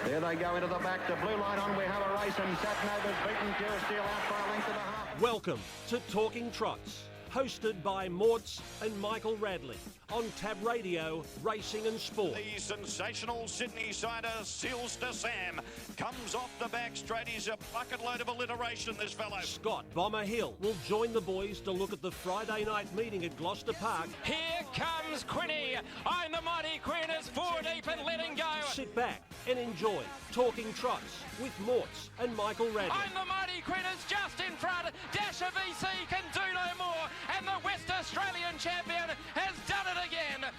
There they go into the back. The blue line on. We have a race, and Satnova's beaten Pure Steel out by a length and a half. Welcome to Talking Trots, hosted by Morts and Michael Radley on Tab Radio, Racing and Sport. The sensational Sydney sider, Seals to Sam, comes off the back straight. He's a bucket load of alliteration, this fellow. Scott Bomber Hill will join the boys to look at the Friday night meeting at Gloucester Park. Here comes Quinny. I'm the mighty Queen is four deep and letting go. Sit back and enjoy Talking Trots with Morts and Michael Radley. I'm the mighty Queen is just in front. Dasher VC can do no more. And the West Australian champion has done it again.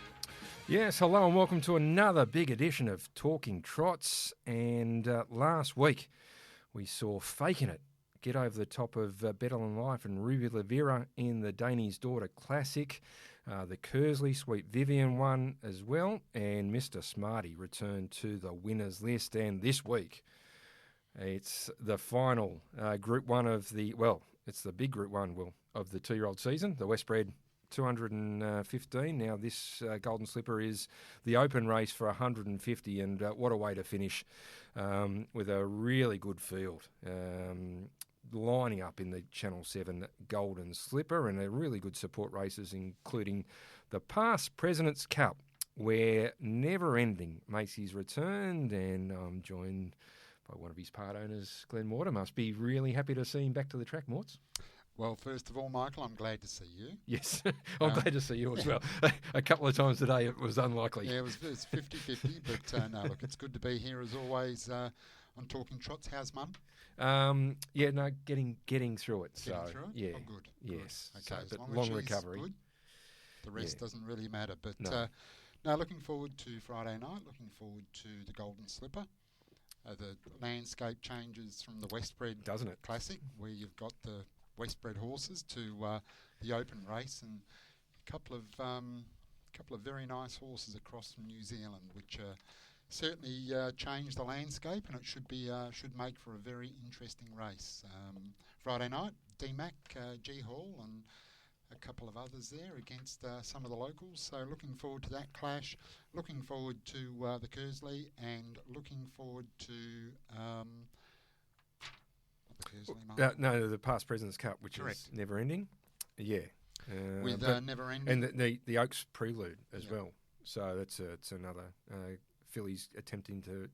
Yes, hello and welcome to another big edition of Talking Trots. And last week we saw Faking It get over the top of Better Than Life and Ruby Lavera in the Danny's Daughter Classic. The Kersley Sweet Vivian won as well, and Mr. Smarty returned to the winners list. And this week it's the final Group 1 of the, well, it's the big Group 1 of the 2-year-old season, the Westbred 215. Now this Golden Slipper is the open race for 150, and what a way to finish with a really good field. Lining up in the Channel 7 Golden Slipper, and a really good support races, including the Past President's Cup, where Never Ending makes his return, and I'm joined by one of his part owners, Glen Mortimer. Must be really happy to see him back to the track, Morts. Well, first of all, Michael, I'm glad to see you. Yes, I'm glad to see you as well. A couple of times today it was unlikely. Yeah, it's 50-50, but no, look, it's good to be here as always on Talking Trots. How's Mum? Getting through it. Getting through it? Yeah. Oh, good. Yes. Good. Okay, So, as but long long as she's recovery. good, the rest doesn't really matter. But No. no, looking forward to Friday night, looking forward to the Golden Slipper. The landscape changes from the Westbred, Doesn't it? Classic, where you've got the Westbred horses, to the open race, and a couple of very nice horses across from New Zealand, which certainly change the landscape, and it should make for a very interesting race. Friday night, DMAC, G Hall, and a couple of others there against some of the locals. So looking forward to that clash. Looking forward to the Kersley, and looking forward to the Kersley. No, the Past President's Cup, which Correct. is Never Ending. Yeah. With Never Ending. And the Oaks Prelude as well. So it's another fillies attempting to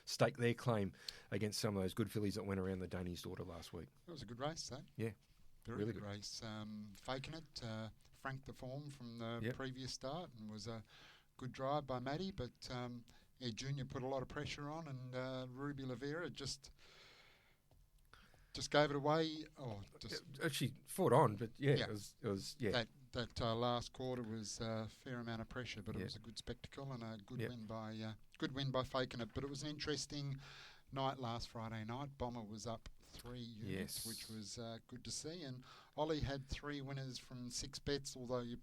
stake their claim against some of those good fillies that went around the Danny's Daughter last week. It was a good race, though. Yeah. Very really good race. Faking It, franked the form from the previous start, and was a good drive by Maddie. But Junior put a lot of pressure on, and Ruby Lavera just gave it away. She fought on, but it was. That last quarter was a fair amount of pressure, but it was a good spectacle and a good win by Faking It. But it was an interesting night last Friday night. Bomber was up 3 units, which was good to see. And Oli had 3 winners from 6 bets, although a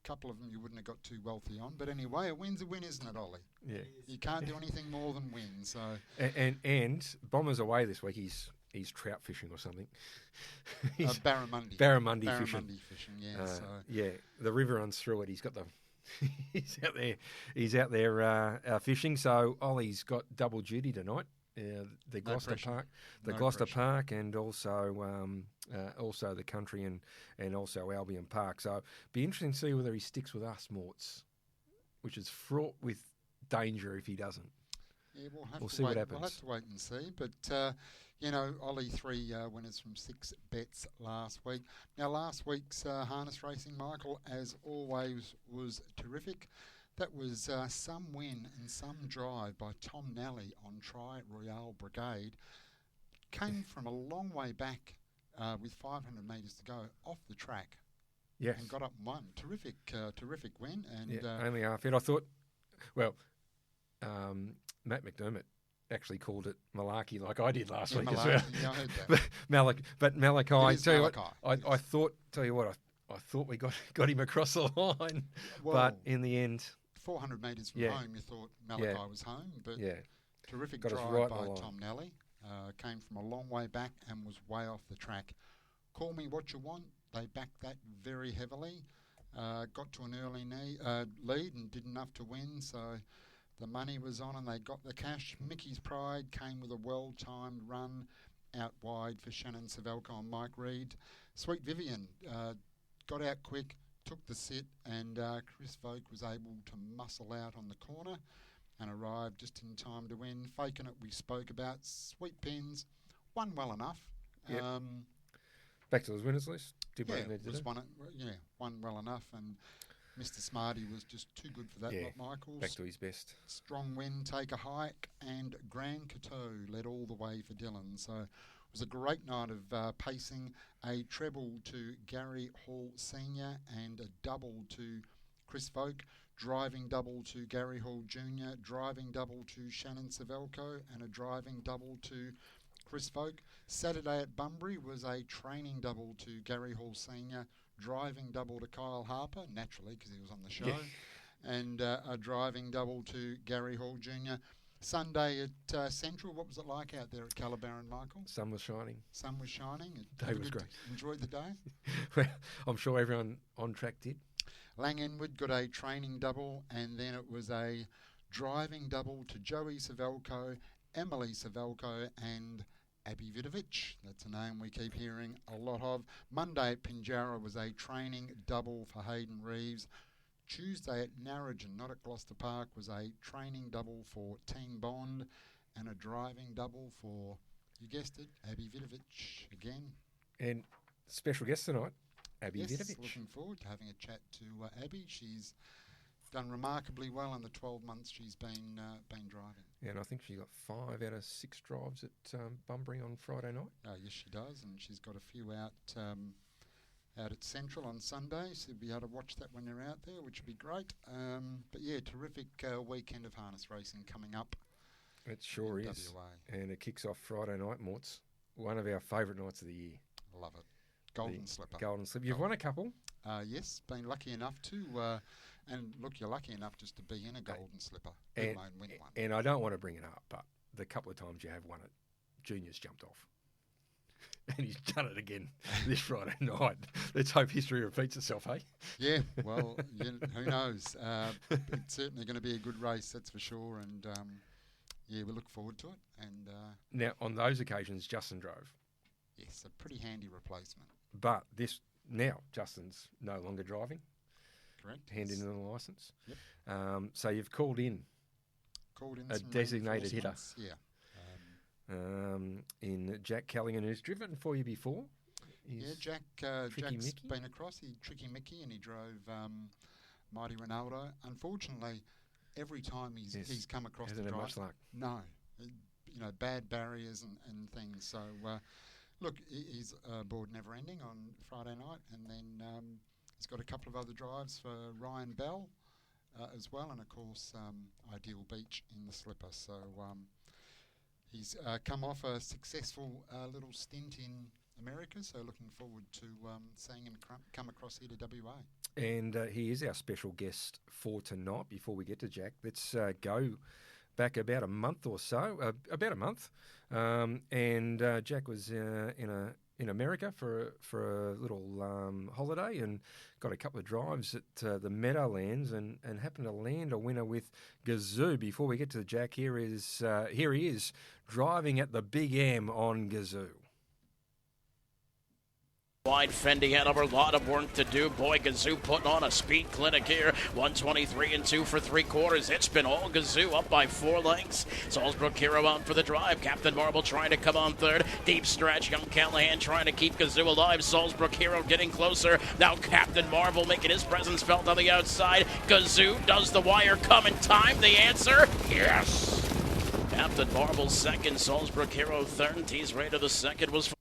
couple of them you wouldn't have got too wealthy on. But anyway, a win's a win, isn't it, Oli? Yeah. You can't do anything more than win. So and Bomber's away this week. He's trout fishing or something. Barramundi. Barramundi fishing. Yeah. The river runs through it. He's got the. He's out there fishing. So Ollie's got double duty tonight. The Gloucester Park, and also the country and also Albion Park. So it'll be interesting to see whether he sticks with us, Morts, which is fraught with danger if he doesn't. Yeah, we'll see what happens. We'll have to wait and see. But, Oli 3 winners from 6 bets last week. Now, last week's harness racing, Michael, as always, was terrific. That was some win and some drive by Tom Nally on Tri Royale Brigade. Came from a long way back with 500 metres to go off the track. Yes. And got up and won. Terrific win. And only half it. I thought, Matt McDermott actually called it malarkey like I did last week as well. Yeah, I heard that. but Malachi, I Tell you what, I thought we got him across the line, but in the end, 400 metres from home, you thought Malachi was home, but terrific got drive right by Tom Nally. Came from a long way back and was way off the track. Call Me What You Want. They backed that very heavily. Got to an early lead and did enough to win. So the money was on and they got the cash. Mickey's Pride came with a well-timed run out wide for Shannon Savelko and Mike Reed. Sweet Vivian got out quick, took the sit, and Chris Vogt was able to muscle out on the corner and arrived just in time to win. Faking It, we spoke about. Sweet Pins, won well enough. Yep. Back to his winners list. Won well enough, and Mr. Smarty was just too good for that. Lot Michaels. Back to his best. Strong Win, Take a Hike, and Grand Coteau led all the way for Dylan. So it was a great night of pacing. A treble to Gary Hall Senior and a double to Chris Vogt. Driving double to Gary Hall Jr., driving double to Shannon Savelko, and a driving double to Chris Vogt. Saturday at Bunbury was a training double to Gary Hall Senior, driving double to Kyle Harper, naturally because he was on the show, and a driving double to Gary Hall Jr. Sunday at Central, what was it like out there at Callaghan, Michael? Sun was shining. Sun was shining. Day was great. Enjoyed the day? Well, I'm sure everyone on track did. Langenwood got a training double, and then it was a driving double to Joey Savelko, Emily Savelko, and Abbey Vidovich. That's a name we keep hearing a lot of. Monday at Pinjarra was a training double for Hayden Reeves. Tuesday at Narrogin, not at Gloucester Park, was a training double for Team Bond and a driving double for, you guessed it, Abbey Vidovich again. And special guest tonight, Abbey Yes, Vidovich. looking forward to having a chat to Abbey. She's done remarkably well in the 12 months she's been driving. Yeah, and I think she got 5 out of 6 drives at Bunbury on Friday night. Yes, she does, and she's got a few out at Central on Sunday, so you'll be able to watch that when you're out there, which would be great. But yeah, terrific weekend of harness racing coming up. It sure is. WA. And it kicks off Friday night, Morts. One of our favourite nights of the year. Love it. Golden Slipper. Golden Slipper. You've won a couple. Yes, been lucky enough to, and look, you're lucky enough just to be in a Golden Slipper, let alone win one. And I don't want to bring it up, but the couple of times you have won it, Junior's jumped off. And he's done it again this Friday night. Let's hope history repeats itself, hey? Yeah, well, who knows? It's certainly going to be a good race, that's for sure. And, yeah, we look forward to it. And now, on those occasions, Justin drove. Yes, a pretty handy replacement. But now Justin's no longer driving. Correct. Handing in the licence. Yep. So you've called in a some designated hitter. Yeah. In Jack Callaghan, who's driven for you before. Jack's been across. He Tricky Mickey, and he drove Mighty Ronaldo. Unfortunately, every time he's come across the drive, much luck. No, bad barriers and things. So look, he's board never ending on Friday night, and then he's got a couple of other drives for Ryan Bell as well, and of course Ideal Beach in the slipper. So he's come off a successful little stint in America, so looking forward to seeing him come across here to WA. And he is our special guest for tonight. Before we get to Jack, let's go back about a month or so, and Jack was in America for a little holiday and got a couple of drives at the Meadowlands and happened to land a winner with Gazoo. Before we get to Jack, here he is driving at the Big M on Gazoo. Wide Fendi Hanover, a lot of work to do. Boy, Gazoo putting on a speed clinic here. 123 and 2 for 3/4. It's been all Gazoo up by 4 lengths. Salzbrook Hero out for the drive. Captain Marble trying to come on third. Deep stretch. Young Callaghan trying to keep Gazoo alive. Salzbrook Hero getting closer. Now Captain Marble making his presence felt on the outside. Gazoo, does the wire come in time? The answer, yes. Captain Marble second. Salzbrook Hero third. Tease Raider the second was.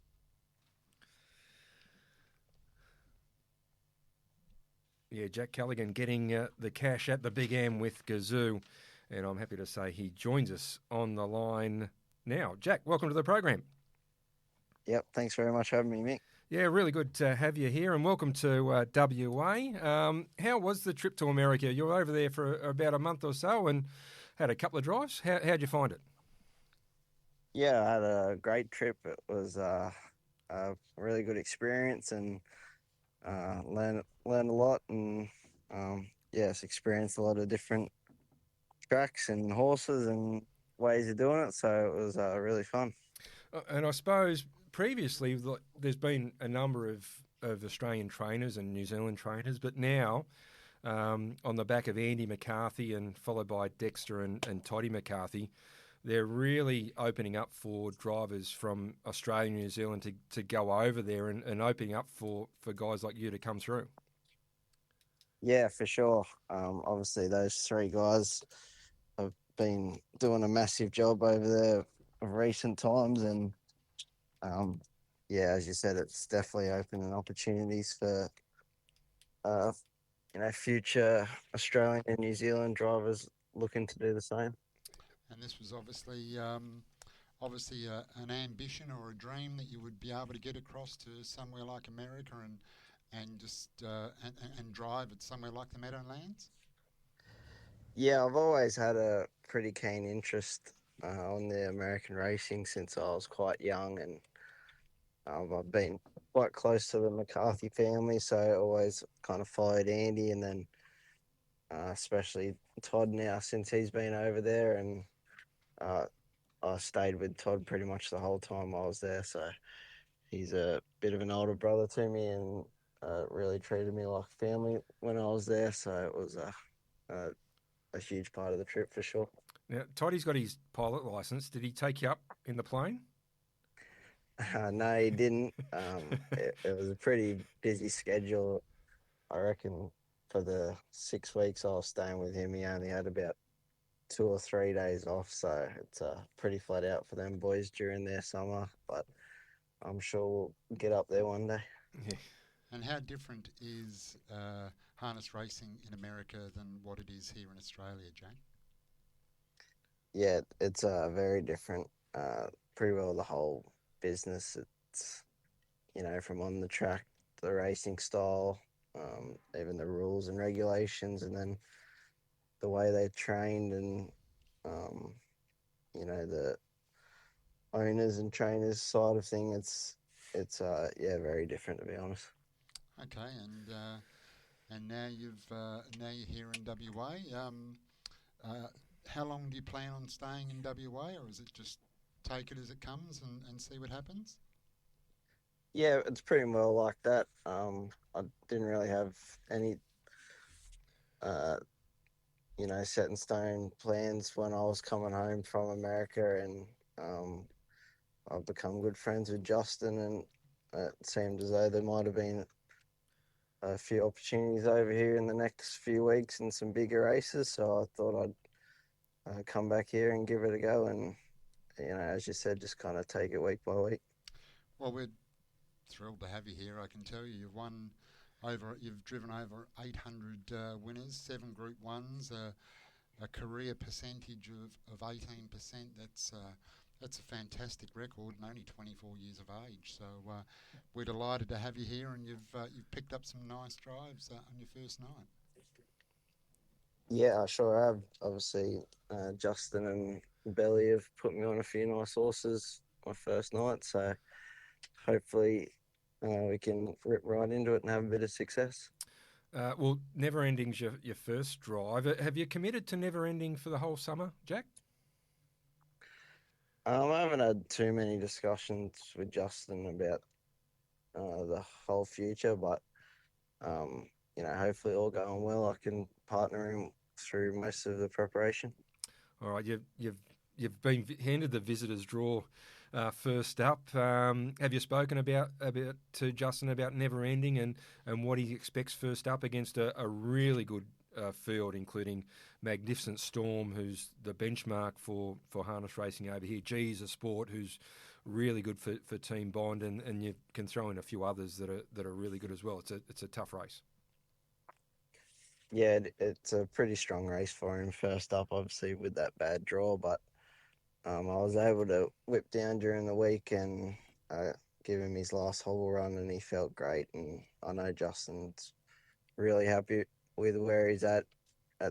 Yeah, Jack Callaghan getting the cash at the Big M with Gazoo. And I'm happy to say he joins us on the line now. Jack, welcome to the program. Yep, thanks very much for having me, Mick. Yeah, really good to have you here, and welcome to WA. How was the trip to America? You were over there for about a month or so and had a couple of drives. How'd you find it? Yeah, I had a great trip. It was a really good experience and learned a lot and experienced a lot of different tracks and horses and ways of doing it. So it was really fun. And I suppose previously there's been a number of Australian trainers and New Zealand trainers, but now on the back of Andy McCarthy and followed by Dexter and Toddy McCarthy, they're really opening up for drivers from Australia and New Zealand to go over there and opening up for guys like you to come through. Yeah, for sure. Obviously, those three guys have been doing a massive job over there of recent times. And, as you said, it's definitely opening opportunities for, future Australian and New Zealand drivers looking to do the same. And this was obviously an ambition or a dream that you would be able to get across to somewhere like America and just and drive at somewhere like the Meadowlands. Yeah, I've always had a pretty keen interest on the American racing since I was quite young, and I've been quite close to the McCarthy family, so I always kind of followed Andy, and then especially Todd now since he's been over there, and I stayed with Todd pretty much the whole time I was there. So he's a bit of an older brother to me, and really treated me like family when I was there. So it was a huge part of the trip for sure. Now, Toddy's got his pilot license. Did he take you up in the plane? No, he didn't. It was a pretty busy schedule. I reckon for the 6 weeks I was staying with him, he only had about 2 or 3 days off. So it's pretty flat out for them boys during their summer. But I'm sure we'll get up there one day. Yeah. And how different is harness racing in America than what it is here in Australia, Jane? Yeah, it's very different. Pretty well the whole business. It's, from on the track, the racing style, even the rules and regulations, and then the way they're trained and, the owners and trainers side of thing. It's very different, to be honest. Okay, and now you're here in WA. How long do you plan on staying in WA, or is it just take it as it comes and see what happens? Yeah, it's pretty well like that. I didn't really have any, set in stone plans when I was coming home from America, and I've become good friends with Justin, and it seemed as though there might have been a few opportunities over here in the next few weeks and some bigger races. So I thought I'd come back here and give it a go, and as you said, just kind of take it week by week. Well, we're thrilled to have you here. I can tell you, you've driven over 800 winners, 7 Group 1s, a career percentage of 18%. That's a fantastic record, and only 24 years of age. So we're delighted to have you here, and you've picked up some nice drives on your first night. Yeah, I sure have. Obviously, Justin and Belly have put me on a few nice horses my first night, so hopefully we can rip right into it and have a bit of success. Well, Never Ending's your first drive. Have you committed to Never Ending for the whole summer, Jack? I haven't had too many discussions with Justin about the whole future, but hopefully all going well, I can partner him through most of the preparation. All right, you've been handed the visitors' draw first up. Have you spoken about to Justin about Never Ending and what he expects first up against a really good field, including Magnificent Storm, who's the benchmark for harness racing over here. G's a Sport, who's really good for Team Bond, and you can throw in a few others that are really good as well. It's a tough race. Yeah, it's a pretty strong race for him first up, obviously with that bad draw, but I was able to whip down during the week and give him his last hobble run, and he felt great. And I know Justin's really happy with where he's at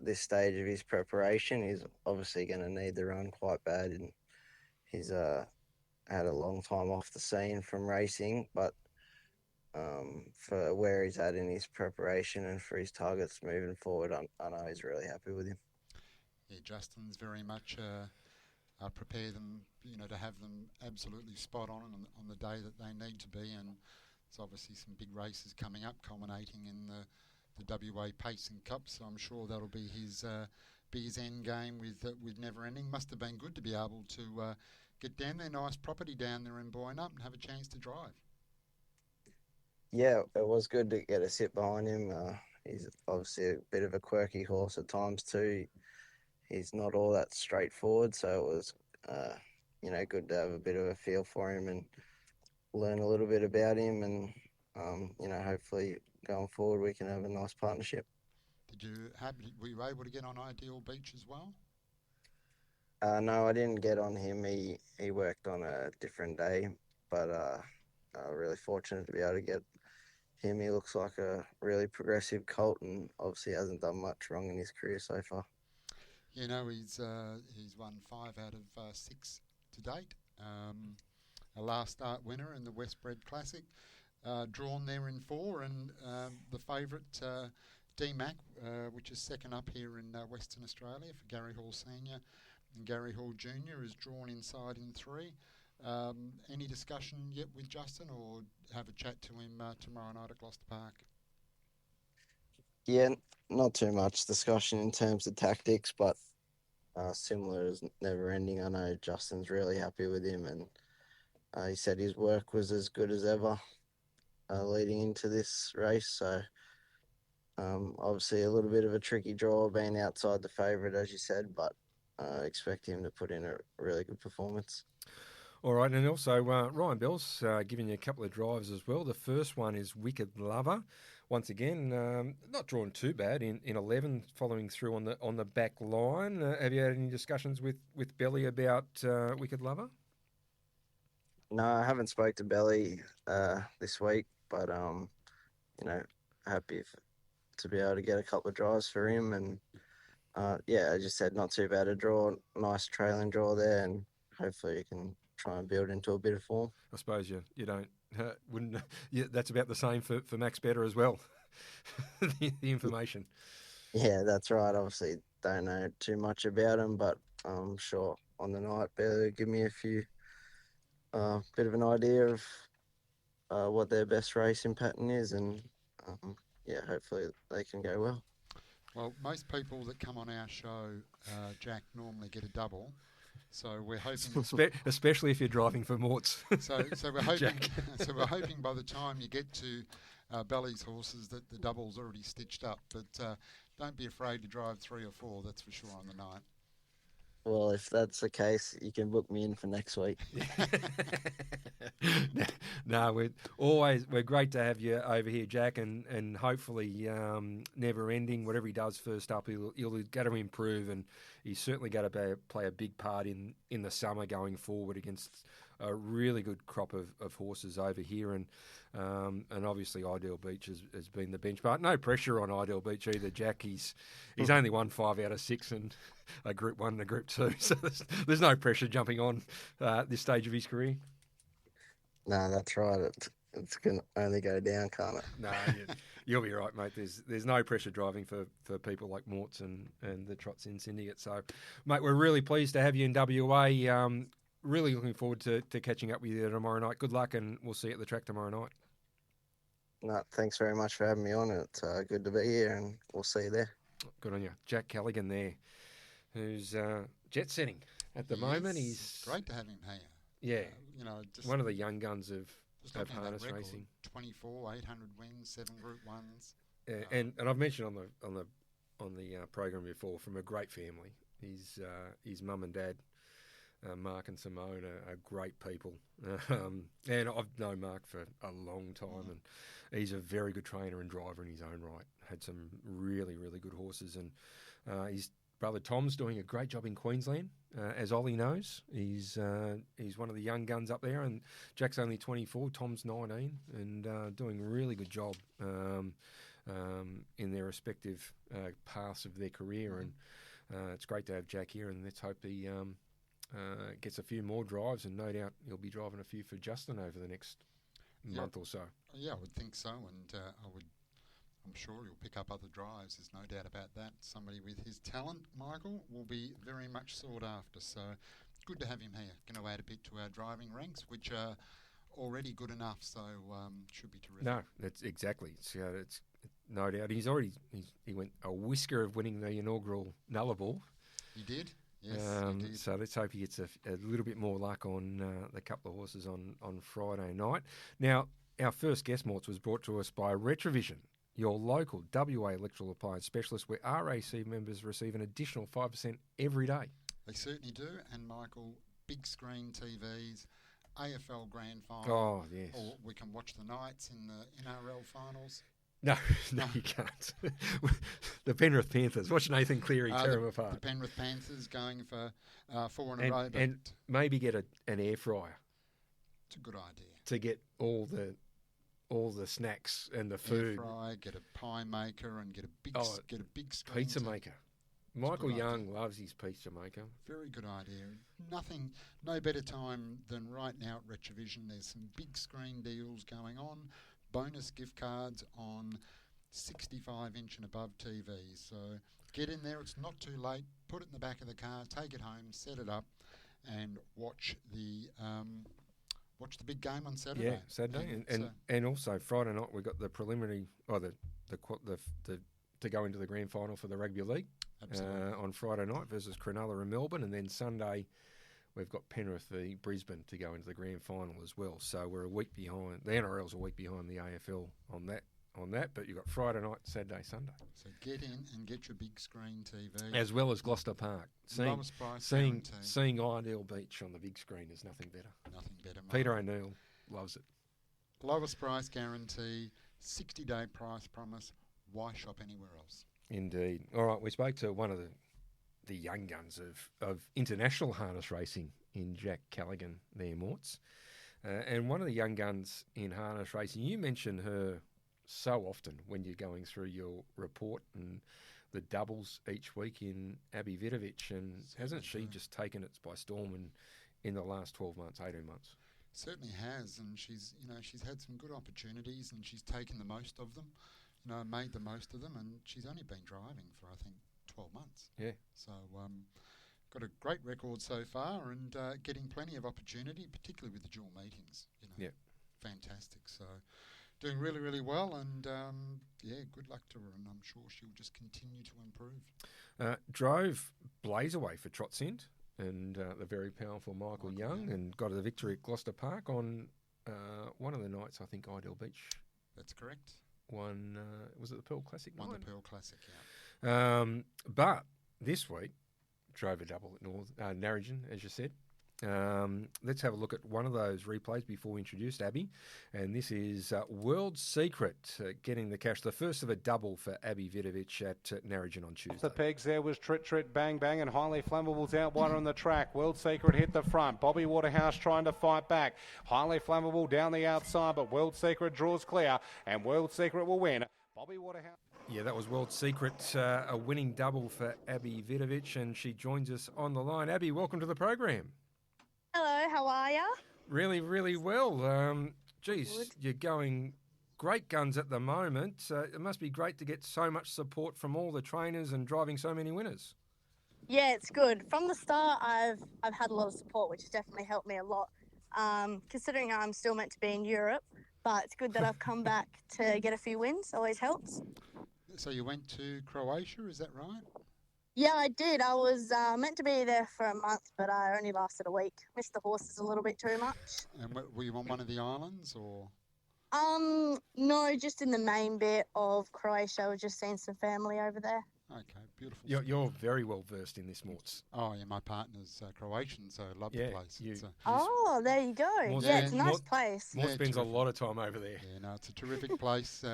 this stage of his preparation. He's obviously going to need the run quite bad, and he's had a long time off the scene from racing, but for where he's at in his preparation and for his targets moving forward, I know he's really happy with him. Justin's very much prepare them, to have them absolutely spot on the day that they need to be. And there's obviously some big races coming up, culminating in the WA Pacing Cup. So I'm sure that'll be his end game with Never Ending. Must have been good to be able to get down there, nice property down there in Boynup, and have a chance to drive. Yeah, it was good to get a sit behind him. He's obviously a bit of a quirky horse at times too. He's not all that straightforward, so it was, good to have a bit of a feel for him and learn a little bit about him. And, hopefully going forward we can have a nice partnership. Were you able to get on Ideal Beach as well? No, I didn't get on him. He worked on a different day, but really fortunate to be able to get him. He looks like a really progressive colt and obviously hasn't done much wrong in his career so far. He's won 5 out of 6 to date. A last start winner in the Westbred Classic, drawn there in 4, and the favourite D-Mac, which is second up here in Western Australia for Gary Hall Senior and Gary Hall Junior, is drawn inside in 3. Any discussion yet with Justin, or have a chat to him tomorrow night at Gloucester Park? Yeah, not too much discussion in terms of tactics, but similar as Never Ending. I know Justin's really happy with him, and he said his work was as good as ever leading into this race. So obviously a little bit of a tricky draw being outside the favourite, as you said, but expect him to put in a really good performance. All right, and also Ryan Bell's giving you a couple of drives as well. The first one is Wicked Lover. Once again, not drawn too bad in 11, following through on the back line. Have you had any discussions with Belly about Wicked Lover? No, I haven't spoke to Belly this week, but happy to be able to get a couple of drives for him. And as you said, not too bad a draw, nice trailing draw there, and hopefully you can try and build into a bit of form. I suppose you don't wouldn't. Yeah, that's about the same for Max Better as well. the information. Yeah, that's right. Obviously, don't know too much about him, but I'm sure on the night Belly will give me a few bit of an idea of what their best racing pattern is, and hopefully they can go well. Well, most people that come on our show, Jack, normally get a double. So we're hoping, especially if you're driving for Morts. so we're hoping, so we're hoping by the time you get to Belly's horses that the double's already stitched up. But don't be afraid to drive 3 or 4. That's for sure on the night. Well, if that's the case, you can book me in for next week. No, we're great to have you over here, Jack, and hopefully Never Ending, whatever he does first up, he'll get to improve, and he's certainly going to play a big part in the summer going forward against a really good crop of horses over here, and obviously Ideal Beach has been the benchmark. No pressure on Ideal Beach either, Jack. He's only won 5 out of 6 and a Group 1 and a Group 2, so there's no pressure jumping on this stage of his career. No, that's right. It's going to only go down, can't it? No, you'll be right, mate. There's no pressure driving for people like Morts and the Trots in Syndicate. So, mate, we're really pleased to have you in WA. Really looking forward to catching up with you tomorrow night. Good luck, and we'll see you at the track tomorrow night. No, thanks very much for having me on. It's good to be here, and we'll see you there. Good on you. Jack Callaghan there, who's jet setting at the moment. He's great to have him here. Yeah, just one of the young guns of harness racing. 24, 800 wins, 7 Group 1s. And I've mentioned on the program before, from a great family. His mum and dad, Mark and Simone, are great people. And I've known Mark for a long time, and he's a very good trainer and driver in his own right. Had some really, really good horses, and his brother Tom's doing a great job in Queensland, as Oli knows. He's one of the young guns up there, and Jack's only 24, Tom's 19, and doing a really good job in their respective paths of their career. And it's great to have Jack here, and let's hope he gets a few more drives, and no doubt he'll be driving a few for Justin over the next month or so. Yeah, I would think so, and I'm sure he'll pick up other drives. There's no doubt about that. Somebody with his talent, Michael, will be very much sought after. So good to have him here. Going to add a bit to our driving ranks, which are already good enough. So should be terrific. No, that's exactly. It's no doubt. He went a whisker of winning the inaugural Nullarbor. He did. Yes, he did. So let's hope he gets a little bit more luck on the couple of horses on Friday night. Now, our first guest, Morts, was brought to us by Retrovision, your local WA electrical appliance specialist, where RAC members receive an additional 5% every day. They certainly do. And, Michael, big screen TVs, AFL Grand Final. Oh, yes. Or we can watch the Knights in the NRL finals. No, you can't. The Penrith Panthers. Watch Nathan Cleary tear them apart. The Penrith Panthers going for 4 in a row. And maybe get an air fryer. It's a good idea. To get all the snacks and the food. Air fryer, get a pie maker, and get a big screen pizza maker. Michael Young loves his pizza maker. Very good idea. No better time than right now at Retrovision. There's some big screen deals going on. Bonus gift cards on 65-inch and above TVs. So get in there. It's not too late. Put it in the back of the car. Take it home. Set it up, and watch the big game on Saturday. Yeah, Saturday, and also Friday night we got the preliminary, to go into the grand final for the rugby league. Absolutely. On Friday night versus Cronulla and Melbourne, and then Sunday we've got Penrith v Brisbane to go into the grand final as well. So we're a week behind. The NRL's a week behind the AFL on that. But you've got Friday night, Saturday, Sunday. So get in and get your big screen TV. As well as Gloucester Park. Seeing Ideal Beach on the big screen is nothing better. Nothing better. Peter O'Neill loves it. Lowest price guarantee, 60-day price promise. Why shop anywhere else? Indeed. All right, we spoke to one of the young guns of international harness racing in Jack Callaghan there, Morts. And one of the young guns in harness racing, you mention her so often when you're going through your report and the doubles each week in Abbey Vidovich, and hasn't she just taken it by storm in the last 12 months, 18 months? Certainly has, and she's had some good opportunities, and she's taken the most of them, made the most of them, and she's only been driving for, I think, 12 months. Yeah. So got a great record so far, and getting plenty of opportunity, particularly with the dual meetings. Yeah. Fantastic. So doing really, really well, and good luck to her, and I'm sure she'll just continue to improve. Drove Blaze away for Trots End, and the very powerful Michael Young, and got the victory at Gloucester Park on one of the nights, I think, Ideal Beach. That's correct. Was it the Pearl Classic night? Won the Pearl Classic, yeah. But this week, drove a double at Narrogin, as you said. Let's have a look at one of those replays before we introduce Abbey. And this is World Secret getting the cash. The first of a double for Abbey Vidovich at Narrogin on Tuesday. The pegs there was Trit, Bang, Bang, and Highly Flammable's out wide on the track. World Secret hit the front. Bobby Waterhouse trying to fight back. Highly Flammable down the outside, but World Secret draws clear, and World Secret will win. Bobby Waterhouse. Yeah, that was World Secret, a winning double for Abbey Vidovich, and she joins us on the line. Abbey, welcome to the program. Hello, how are you? Really, really well. You're going great guns at the moment. It must be great to get so much support from all the trainers and driving so many winners. Yeah, it's good. From the start, I've had a lot of support, which has definitely helped me a lot. Considering I'm still meant to be in Europe, but it's good that I've come back to get a few wins. Always helps. So you went to Croatia, is that right? Yeah, I did. I was meant to be there for a month, but I only lasted a week. Missed the horses a little bit too much. And were you on one of the islands, or? No, just in the main bit of Croatia. I was just seeing some family over there. Okay, beautiful. You're very well versed in this, Morts. Oh, yeah, my partner's Croatian, so I love the place. There you go. It's a nice place. Mort spends a lot of time over there. Yeah, no, it's a terrific place.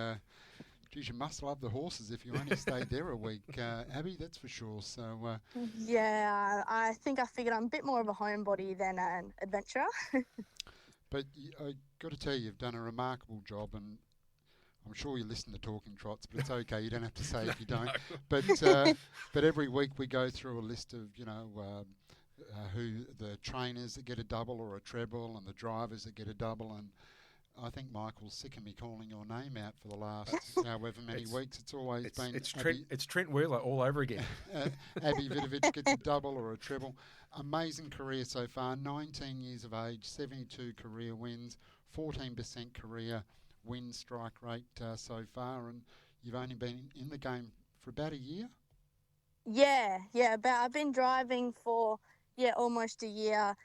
Geez, you must love the horses if you only stayed there a week, Abbey, that's for sure. So yeah, I think I figured I'm a bit more of a homebody than an adventurer. But I got to tell you, you've done a remarkable job, and I'm sure you listen to Talking Trots, but it's okay. You don't have to say if you don't. No. But every week we go through a list of who the trainers that get a double or a treble, and the drivers that get a double, and I think Michael's sick of me calling your name out for the last however many weeks. It's always been it's Trent Wheeler all over again. Abbey Vidovich gets a double or a treble. Amazing career so far. 19 years of age, 72 career wins, 14% career win strike rate so far, and you've only been in the game for about a year. Yeah. But I've been driving for almost a year,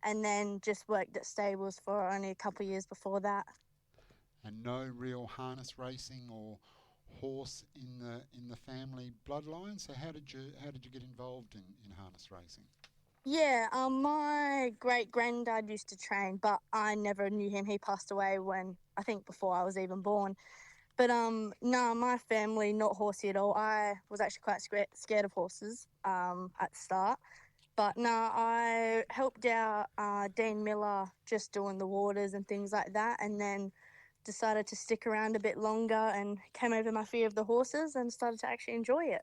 and then just worked at stables for only a couple of years before that. And no real harness racing or horse in the family bloodline. So how did you get involved in harness racing? Yeah, my great granddad used to train, but I never knew him. He passed away before I was even born. But no, my family not horsey at all. I was actually quite scared of horses at the start. But no, I helped out Dean Miller just doing the waters and things like that, and then decided to stick around a bit longer and came over my fear of the horses and started to actually enjoy it.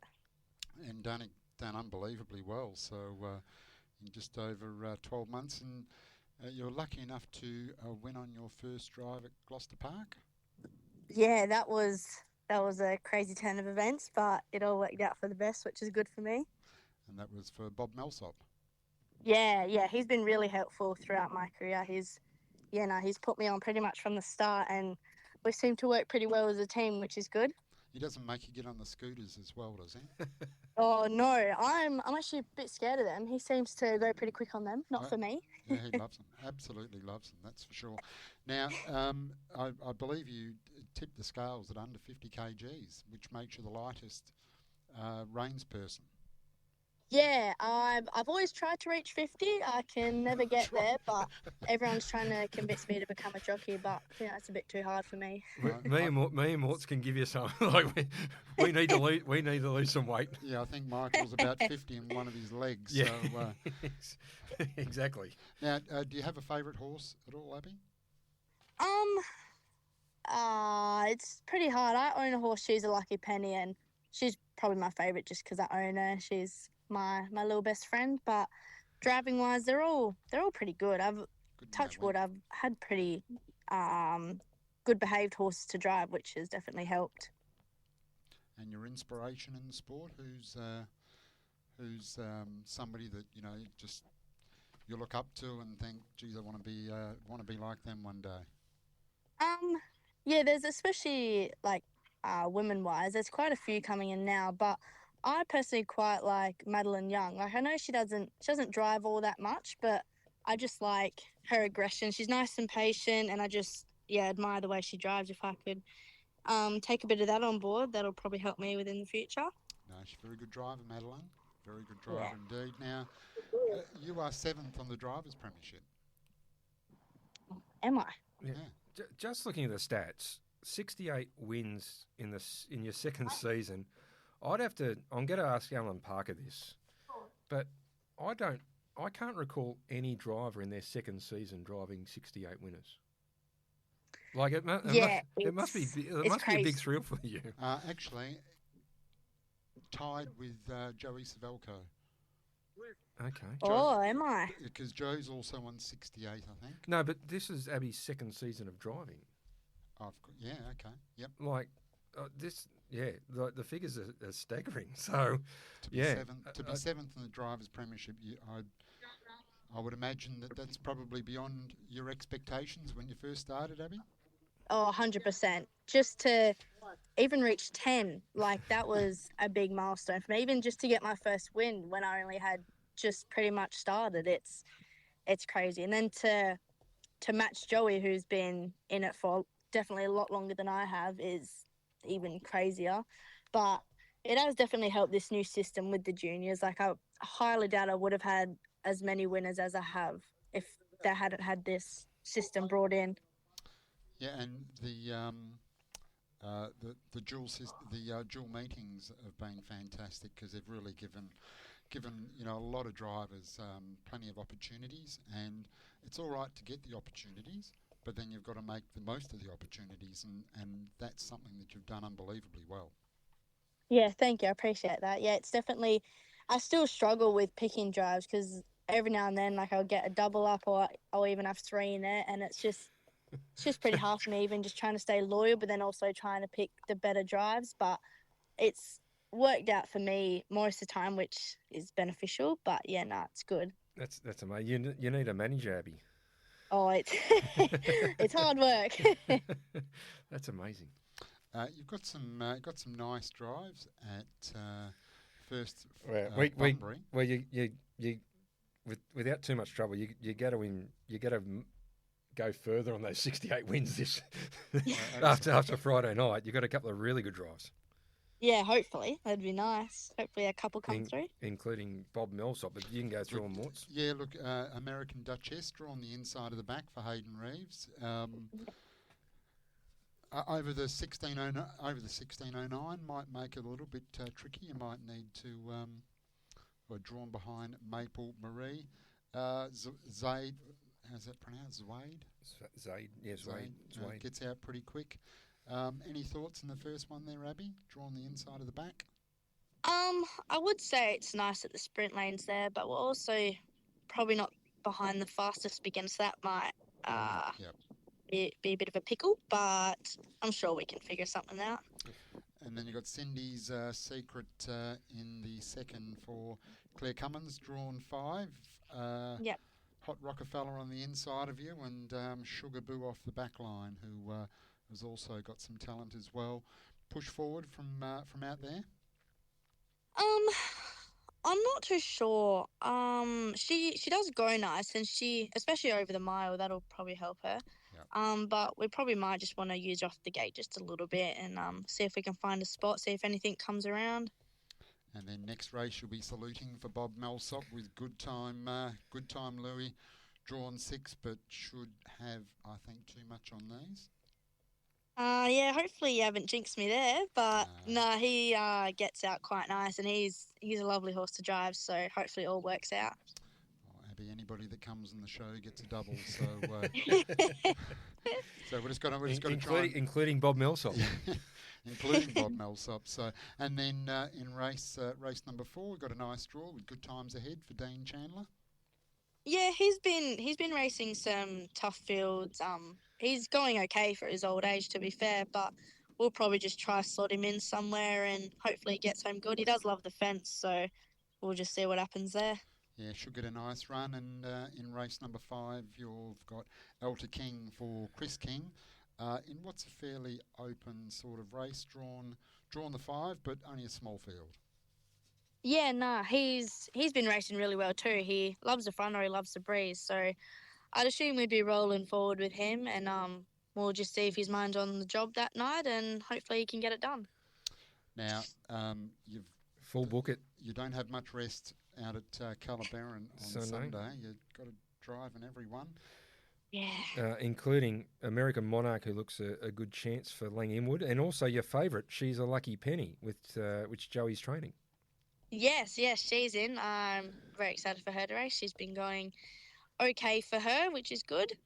And done unbelievably well. So in just over 12 months, and you're lucky enough to win on your first drive at Gloucester Park. Yeah, that was a crazy turn of events, but it all worked out for the best, which is good for me. And that was for Bob Melsop. Yeah, he's been really helpful throughout my career. He's put me on pretty much from the start, and we seem to work pretty well as a team, which is good. He doesn't make you get on the scooters as well, does he? Oh no, I'm actually a bit scared of them. He seems to go pretty quick on them. Not for me. Yeah, he loves them. Absolutely loves them. That's for sure. Now, I believe you tipped the scales at under 50 kgs, which makes you the lightest reins person. Yeah, I've always tried to reach 50. I can never get there, but everyone's trying to convince me to become a jockey, but it's a bit too hard for me. Me and Morts can give you some. we need to lose some weight. Yeah, I think Michael's about 50 in one of his legs. Yeah, so, exactly. Now, do you have a favourite horse at all, Abbey? It's pretty hard. I own a horse. She's a Lucky Penny, and she's probably my favourite just because I own her. She's my little best friend. But driving wise, they're all pretty good. I've had pretty good behaved horses to drive, which has definitely helped. And your inspiration in the sport? Who's somebody that just you look up to and think, geez, I want to be like them one day? Yeah, there's especially women wise. There's quite a few coming in now, but I personally quite like Madeline Young. Like, I know she doesn't drive all that much, but I just like her aggression. She's nice and patient, and I just admire the way she drives. If I could take a bit of that on board, that'll probably help me within the future. No, she's a very good driver, Madeline. Very good driver indeed. Now, you are 7th on the Drivers' Premiership. Am I? Yeah. Just looking at the stats, 68 wins in your second season. I'm going to ask Alan Parker this, but I can't recall any driver in their second season driving 68 winners. Like it must be a big thrill for you. Actually, tied with Joey Savelko. Okay. Am I? Because Joe's also on 68, I think. No, but this is Abby's second season of driving. Yeah, okay, yep. The figures are staggering. So, to be seventh in the Drivers' Premiership, I would imagine that's probably beyond your expectations when you first started, Abbey? Oh, 100%. Just to even reach 10, that was a big milestone for me. Even just to get my first win when I only had just pretty much started, it's crazy. And then to match Joey, who's been in it for definitely a lot longer than I have, is even crazier. But it has definitely helped this new system with the juniors. I highly doubt I would have had as many winners as I have if they hadn't had this system brought in. Yeah, and the dual meetings have been fantastic because they've really given a lot of drivers plenty of opportunities, and it's all right to get the opportunities, but then you've got to make the most of the opportunities, and that's something that you've done unbelievably well. Yeah, thank you. I appreciate that. Yeah, it's definitely, I still struggle with picking drives because every now and then, I'll get a double up or I'll even have 3 in it, and it's just, it's just pretty hard for me, even just trying to stay loyal, but then also trying to pick the better drives. But it's worked out for me most of the time, which is beneficial. But yeah, it's good. That's amazing. You need a manager, Abbey. Oh, it's it's hard work. That's amazing. You've got some nice drives at first. Well, you without too much trouble, you got to go further on those 68 wins this after Friday night. You got a couple of really good drives. Yeah, hopefully that'd be nice. Hopefully a couple come through, including Bob Millsop. But you can go through them, Morts. Yeah, look, American Duchess draw on the inside of the back for Hayden Reeves. Over the 1609 might make it a little bit tricky. You might need to drawn behind Maple Marie. Zaid, how's that pronounced? Zaid, yeah, Zaid. Gets out pretty quick. Any thoughts in the first one there, Abbey? Drawn the inside of the back? I would say it's nice at the sprint lanes there, but we're also probably not behind the fastest begins. That might be a bit of a pickle, but I'm sure we can figure something out. And then you've got Cindy's Secret in the second for Claire Cummins, drawn 5. Yep. Hot Rockefeller on the inside of you, and Sugar Boo off the back line, who has also got some talent as well. Push forward from out there? I'm not too sure. She does go nice, and she, especially over the mile, that'll probably help her. Yep. But we probably might just want to use her off the gate just a little bit and see if we can find a spot, see if anything comes around. And then next race you'll be saluting for Bob Millsop with Good Time Louis, drawn 6, but should have, I think, too much on these. Yeah, hopefully you haven't jinxed me there, but no, he gets out quite nice, and he's a lovely horse to drive, so hopefully it all works out. Abbey, anybody that comes on the show gets a double, so so we're just got to try, including Bob Millsop. Including Bob Millsop. So, and then in race number 4, we've got a nice draw with Good Times Ahead for Dean Chandler. Yeah, he's been racing some tough fields. He's going okay for his old age, to be fair, but we'll probably just try slot him in somewhere and hopefully he gets home good. He does love the fence, so we'll just see what happens there. Yeah, should get a nice run. And in race number 5, you've got Elter King for Chris King. In what's a fairly open sort of race, drawn the 5, but only a small field. Yeah, he's been racing really well too. He loves the front, or he loves the breeze. So I'd assume we'd be rolling forward with him, and we'll just see if his mind's on the job that night, and hopefully he can get it done. Now, you've full book it. You don't have much rest out at Callaghan on Sunday. You've got to drive in every one. Yeah. Including American Monarch, who looks a good chance for Lang Inwood, and also your favourite, She's a Lucky Penny, with which Joey's training. Yes, she's in. I'm very excited for her to race. She's been going okay for her, which is good.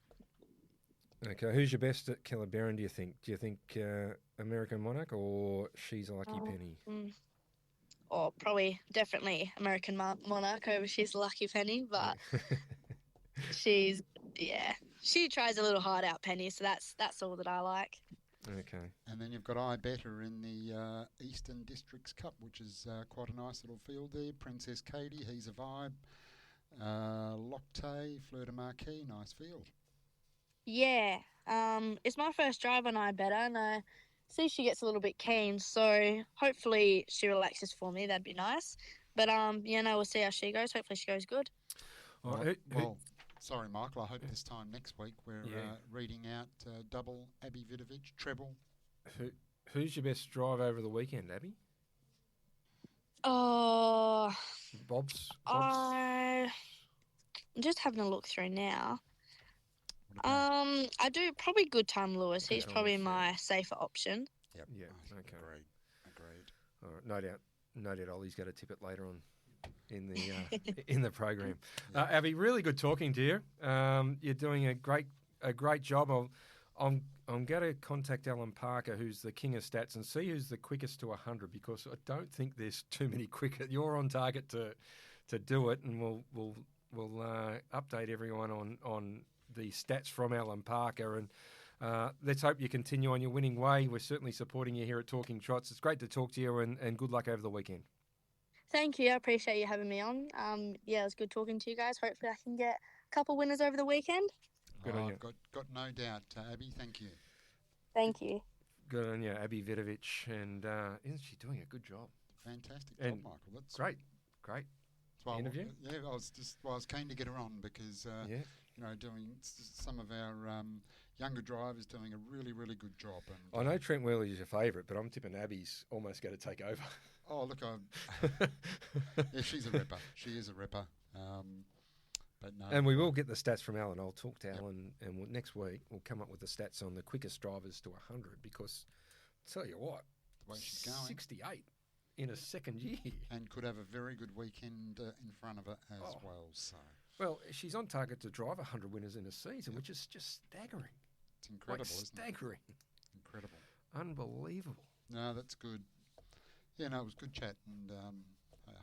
Okay, who's your best at Callaghan, do you think? Do you think American Monarch or She's a Lucky Penny? Or probably definitely American Monarch over She's a Lucky Penny, but she tries a little hard out Penny, so that's all that I like. Okay. And then you've got I Better in the Eastern Districts Cup, which is quite a nice little field there. Princess Katie, He's a Vibe. Locte, Fleur de Marquis, nice field. Yeah. It's my first drive on I Better, and I see she gets a little bit keen, so hopefully she relaxes for me. That'd be nice. But, we'll see how she goes. Hopefully she goes good. Well, sorry, Michael. I hope this time next week we're reading out double Abbey Vidovich, treble. Who's your best drive over the weekend, Abbey? Bob's? I'm just having a look through now. I do probably Good Time Lewis. He's probably my safer option. Yep. Yeah. Okay. Agreed. All right. No doubt. Ollie's got to tip it later on in the in the program. Abbey, really good talking to you. You're doing a great job. I'm going to contact Alan Parker, who's the king of stats, and see who's the quickest to 100, because I don't think there's too many quicker. You're on target to do it, and we'll update everyone on the stats from Alan Parker, and let's hope you continue on your winning way. We're certainly supporting you here at Talking Trots. It's great to talk to you, and good luck over the weekend. Thank you. I appreciate you having me on. Yeah, it was good talking to you guys. Hopefully I can get a couple winners over the weekend. Good on you. Got no doubt, Abbey. Thank you. Thank you. Good on you, Abbey Vidovich, and isn't she doing a good job? Fantastic job, Michael. That's great. Well, interview. Yeah, I was keen to get her on because doing some of our younger drivers doing a really, really good job. And I know Trent Wheeler is your favourite, but I'm tipping Abby's almost going to take over. Oh, look, yeah, she's a ripper. She is a ripper. But no. And we will get the stats from Alan. I'll talk to Alan, and next week we'll come up with the stats on the quickest drivers to 100. Because I'll tell you what, the way she's going, 68 in a second year, and could have a very good weekend in front of her as well. So, well, she's on target to drive 100 winners in a season, which is just staggering. It's incredible, isn't staggering. It? Incredible, unbelievable. No, that's good. Yeah, no, it was good chat, and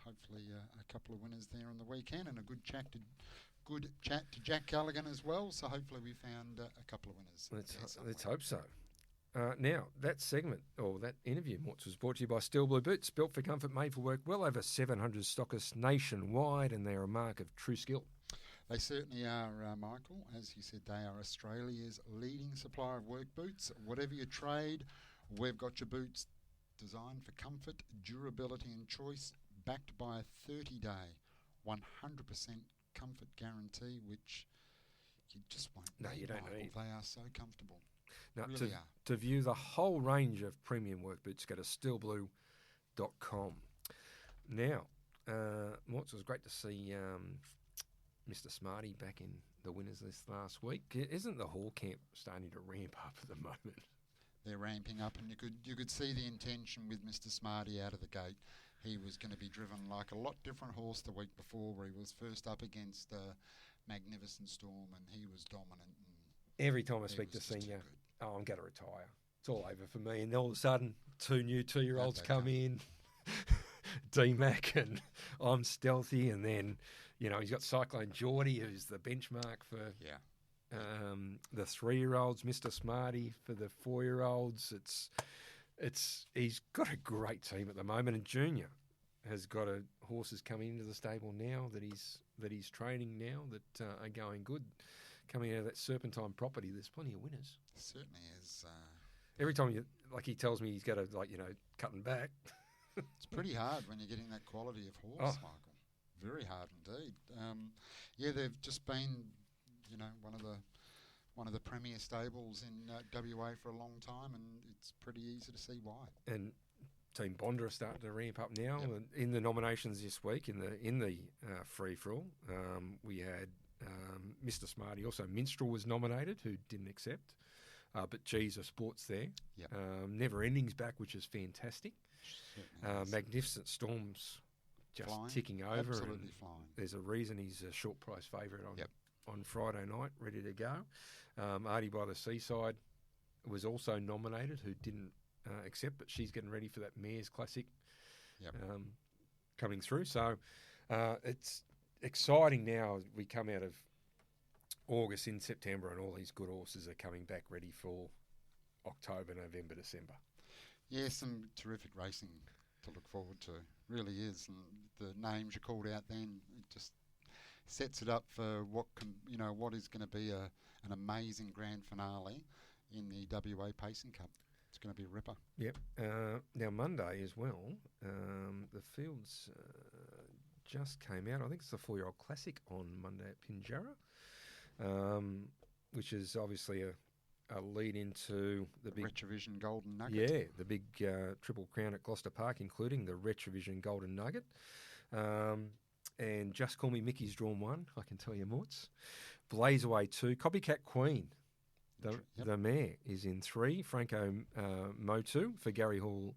hopefully a couple of winners there on the weekend, and a good chat to Jack Callaghan as well. So hopefully we found a couple of winners. Let's hope so. Now, that segment, or that interview, Morts, was brought to you by Steel Blue Boots, built for comfort, made for work, well over 700 stockists nationwide, and they're a mark of true skill. They certainly are, Michael. As you said, they are Australia's leading supplier of work boots. Whatever your trade, we've got your boots designed for comfort, durability and choice, backed by a 30-day, 100% comfort guarantee, which you just won't need. No, you don't Michael. need. They are so comfortable. Now, really to view the whole range of premium work boots, go to steelblue.com. Now, Morts, it was great to see Mr. Smarty back in the winners list last week. Isn't the Hall camp starting to ramp up at the moment? They're ramping up, and you could see the intention with Mr. Smarty out of the gate. He was going to be driven like a lot different horse the week before, where he was first up against Magnificent Storm, and he was dominant. And every time I speak to Senior, I'm going to retire. It's all over for me. And all of a sudden, two new 2-year-olds come in, D-Mac, and I'm stealthy. And then, he's got Cyclone Geordie, who's the benchmark for the 3-year-olds, Mr. Smarty for the 4-year-olds. He's got a great team at the moment, and Junior has got horses coming into the stable now that he's training now that are going good. Coming out of that Serpentine property, there's plenty of winners. Certainly is. Every time he tells me he's got to cutting back. It's pretty hard when you're getting that quality of horse, Michael. Very hard indeed. They've just been, one of the premier stables in WA for a long time, and it's pretty easy to see why. And Team Bonder are starting to ramp up now. Yep. In the nominations this week, in the free for all, we had Mr. Smarty. Also, Minstrel was nominated, who didn't accept. But geez, a sport's there. Yep. Never Ending's back, which is fantastic. Magnificent Storm's just ticking over. Absolutely flying. There's a reason he's a short price favourite on Friday night, ready to go. Artie by the Seaside was also nominated, who didn't accept, but she's getting ready for that Mayor's Classic coming through. So it's exciting now. We come out of August in September, and all these good horses are coming back ready for October, November, December. Yeah, some terrific racing to look forward to. Really is, and the names you called out then, it just sets it up for what is going to be an amazing grand finale in the WA Pacing Cup. It's going to be a ripper. Yep. Now Monday as well, the fields just came out. I think it's the 4-year-old Classic on Monday at Pinjarra, which is obviously a lead into the big Retrovision Golden Nugget. Yeah, the big Triple Crown at Gloucester Park, including the Retrovision Golden Nugget. And Just Call Me Mickey's drawn 1, I can tell you, Morts. Blaze Away 2, Copycat Queen, the mare, is in 3. Franco Motu for Gary Hall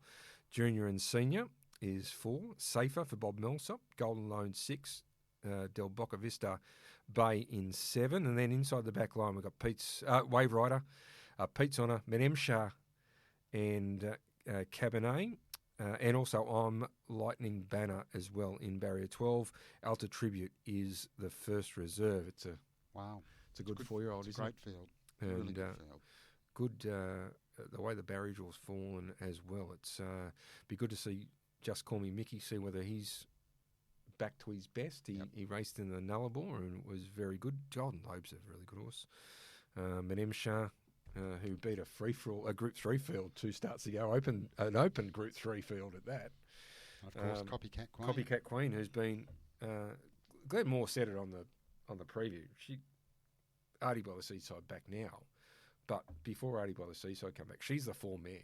Jr. and Senior is 4. Safer for Bob Millsop. Golden Loan 6. Del Boca Vista Bay in 7. And then inside the back line, we've got Pete's Wave Rider, Pete's Honour, Madame Shah, and Cabernet. And also Lightning Banner as well in Barrier 12. Alta Tribute is the first reserve. It's a It's a good 4-year-old, it's isn't a it? great field. And Really good field. good, the way the barriage was fallen as well. It's be good to see Just Call Me Mickey, see whether he's back to his best. He raced in the Nullarbor and was very good. Golden Lobe's a really good horse. And Shah, who beat a Group 3 field 2 starts ago, an open Group 3 field at that. And of course, Copycat Queen. Copycat Queen, who's been Glenn Moore said it on the preview. Artie by the Seaside back now, but before Artie by the Seaside come back, she's the form mare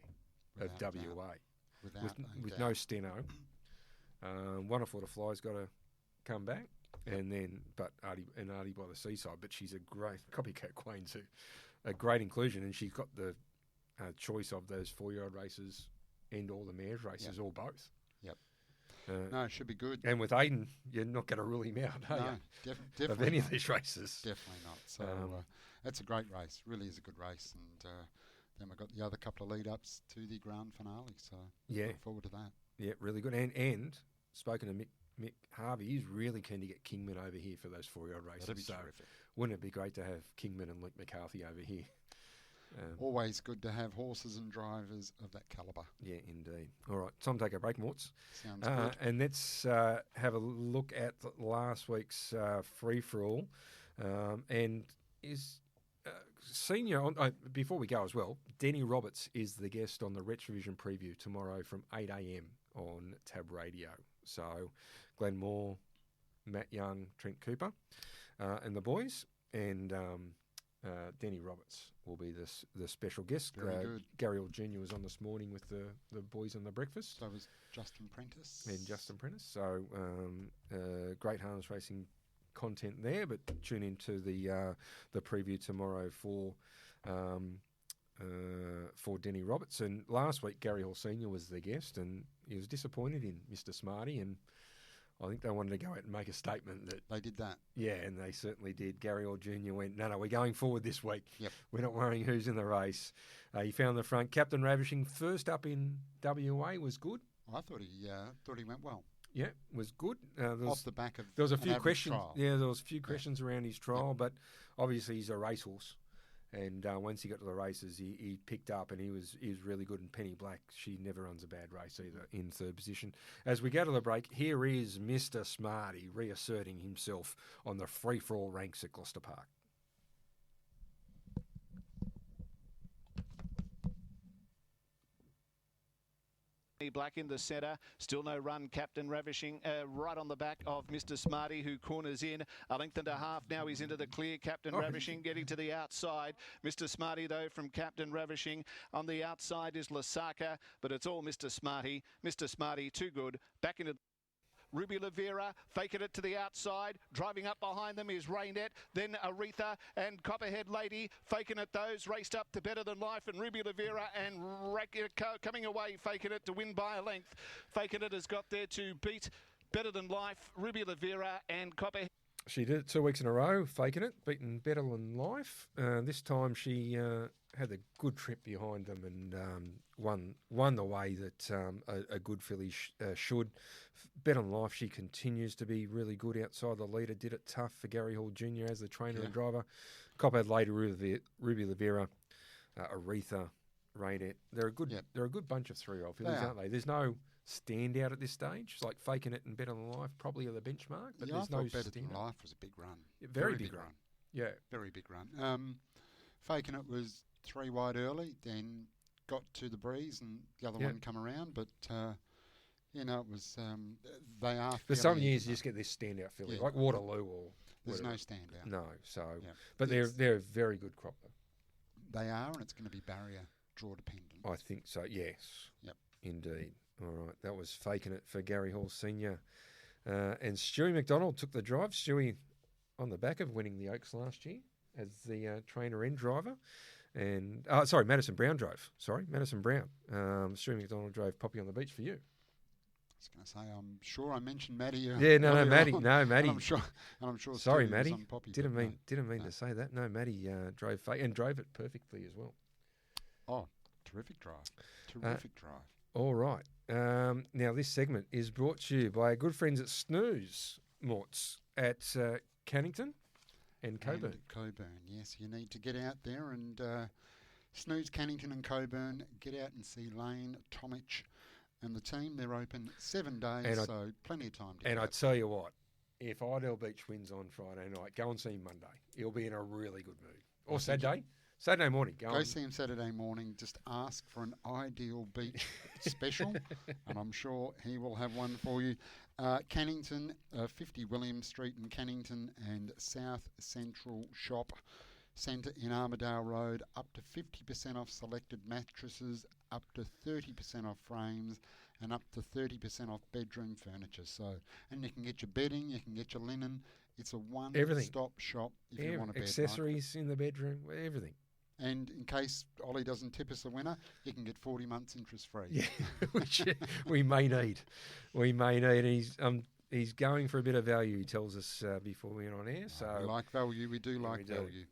of WA with no steno. Wonderful to Fly's got to come back, and then Artie by the Seaside. But she's a great Copycat Queen's a great inclusion, and she's got the choice of those 4-year-old races and all the mares races, or both. Yep. No, it should be good. And with Aiden, you're not going to rule him out, are you? Definitely of any not. of these races. Definitely not. So that's a great race. Really is a good race. And then we've got the other couple of lead-ups to the grand finale. So look forward to that. Yeah, really good. And spoken to Mick Harvey, he's really keen to get Kingman over here for those 4-year-old races. That'd be terrific. Wouldn't it be great to have Kingman and Luke McCarthy over here? Always good to have horses and drivers of that calibre. Yeah, indeed. All right, time to take a break, Morts. Sounds good. And let's have a look at last week's free-for-all. And is senior, before we go as well, Denny Roberts is the guest on the Retrovision preview tomorrow from 8 a.m. on Tab Radio. So Glenn Moore, Matt Young, Trent Cooper, and the boys, and Denny Roberts will be the special guest. Very good. Gary Hall Jr. was on this morning with the boys on the breakfast. So was Justin Prentice. And Justin Prentice. So great harness racing content there, but tune into the preview tomorrow for Denny Roberts. And last week, Gary Hall Sr. was the guest, and he was disappointed in Mr. Smarty, and I think they wanted to go out and make a statement that... They did that. Yeah, and they certainly did. Gary Hall Jr. went, no, we're going forward this week. Yep. We're not worrying who's in the race. He found the front. Captain Ravishing, first up in WA, was good. I thought he went well. Yeah, was good. Off the back of there was a few questions. Trial. Yeah, there was a few questions around his trial, but obviously he's a racehorse. And once he got to the races, he picked up, and he was really good. And Penny Black, she never runs a bad race either, in third position. As we go to the break, here is Mr. Smarty reasserting himself on the free-for-all ranks at Gloucester Park. Black in the centre, still no run. Captain Ravishing right on the back of Mr. Smarty, who corners in a length and a half. Now he's into the clear. Captain Ravishing getting to the outside. Mr. Smarty, though, from Captain Ravishing. On the outside is Lasaka, but it's all Mr. Smarty. Mr. Smarty, too good. Back into Ruby Lavera, faking it to the outside. Driving up behind them is Rainette, then Aretha and Copperhead Lady, faking it those, raced up to Better Than Life, and Ruby Lavera and coming away, faking it to win by a length. Faking it has got there to beat Better Than Life, Ruby Lavera and Copperhead. She did it 2 weeks in a row, faking it, beating Better Than Life. This time she had a good trip behind them and won the way that a good filly should. Better Than Life, she continues to be really good outside the leader. Did it tough for Gary Hall Jr. as the trainer and driver. Copperhead Lady, Ruby Lavera, Aretha, Rainette. They're a good bunch of 3-year-old fillies, aren't they? There's no standout at this stage. It's like Faking It and Better Than Life probably are the benchmark, but there's no Better Than standout. Life was a big run. Very big run. Yeah. Very big run. Faking It was 3 wide early, then got to the breeze and the other one come around, but it was they are. There's some years you just get this standout filly, like Waterloo or. There's whatever. no standout. No, so but they're a very good crop though. They are, and it's going to be barrier draw dependent. I think so. Yes. Yep. Indeed. All right, that was Faking It for Gary Hall Senior, and Stewie McDonald took the drive. Stewie on the back of winning the Oaks last year as the trainer and driver. And Madison Brown drove. Madison Brown. Stewie McDonald drove Poppy on the Beach for you. I was going to say, I'm sure I mentioned Maddie. Maddie. No, Maddie. I'm sure. Sorry, Maddie. On Poppy, didn't mean to say that. No, Maddie drove and drove it perfectly as well. Oh, terrific drive. Terrific drive. All right. Now this segment is brought to you by our good friends at Snooze Morts at Cannington. And Coburn. Coburn, yes. You need to get out there and snooze Cannington and Coburn. Get out and see Lane, Tomich and the team. They're open 7 days, so plenty of time to And get I out. tell you what, if Idle Beach wins on Friday night, go and see him Monday. He'll be in a really good mood. Or Saturday. Saturday morning. Go see him Saturday morning. Just ask for an Ideal Beach special, and I'm sure he will have one for you. Cannington, 50 William Street in Cannington, and South Central Shop Centre in Armadale Road. Up to 50% off selected mattresses, up to 30% off frames, and up to 30% off bedroom furniture. So, and you can get your bedding, you can get your linen. It's a one-stop shop if you want a bed. Accessories in the bedroom, everything. And in case Ollie doesn't tip us a winner, you can get 40 months interest-free. Yeah, which we may need. We may need. And he's going for a bit of value, he tells us before we went on air. So we like value. We do like value.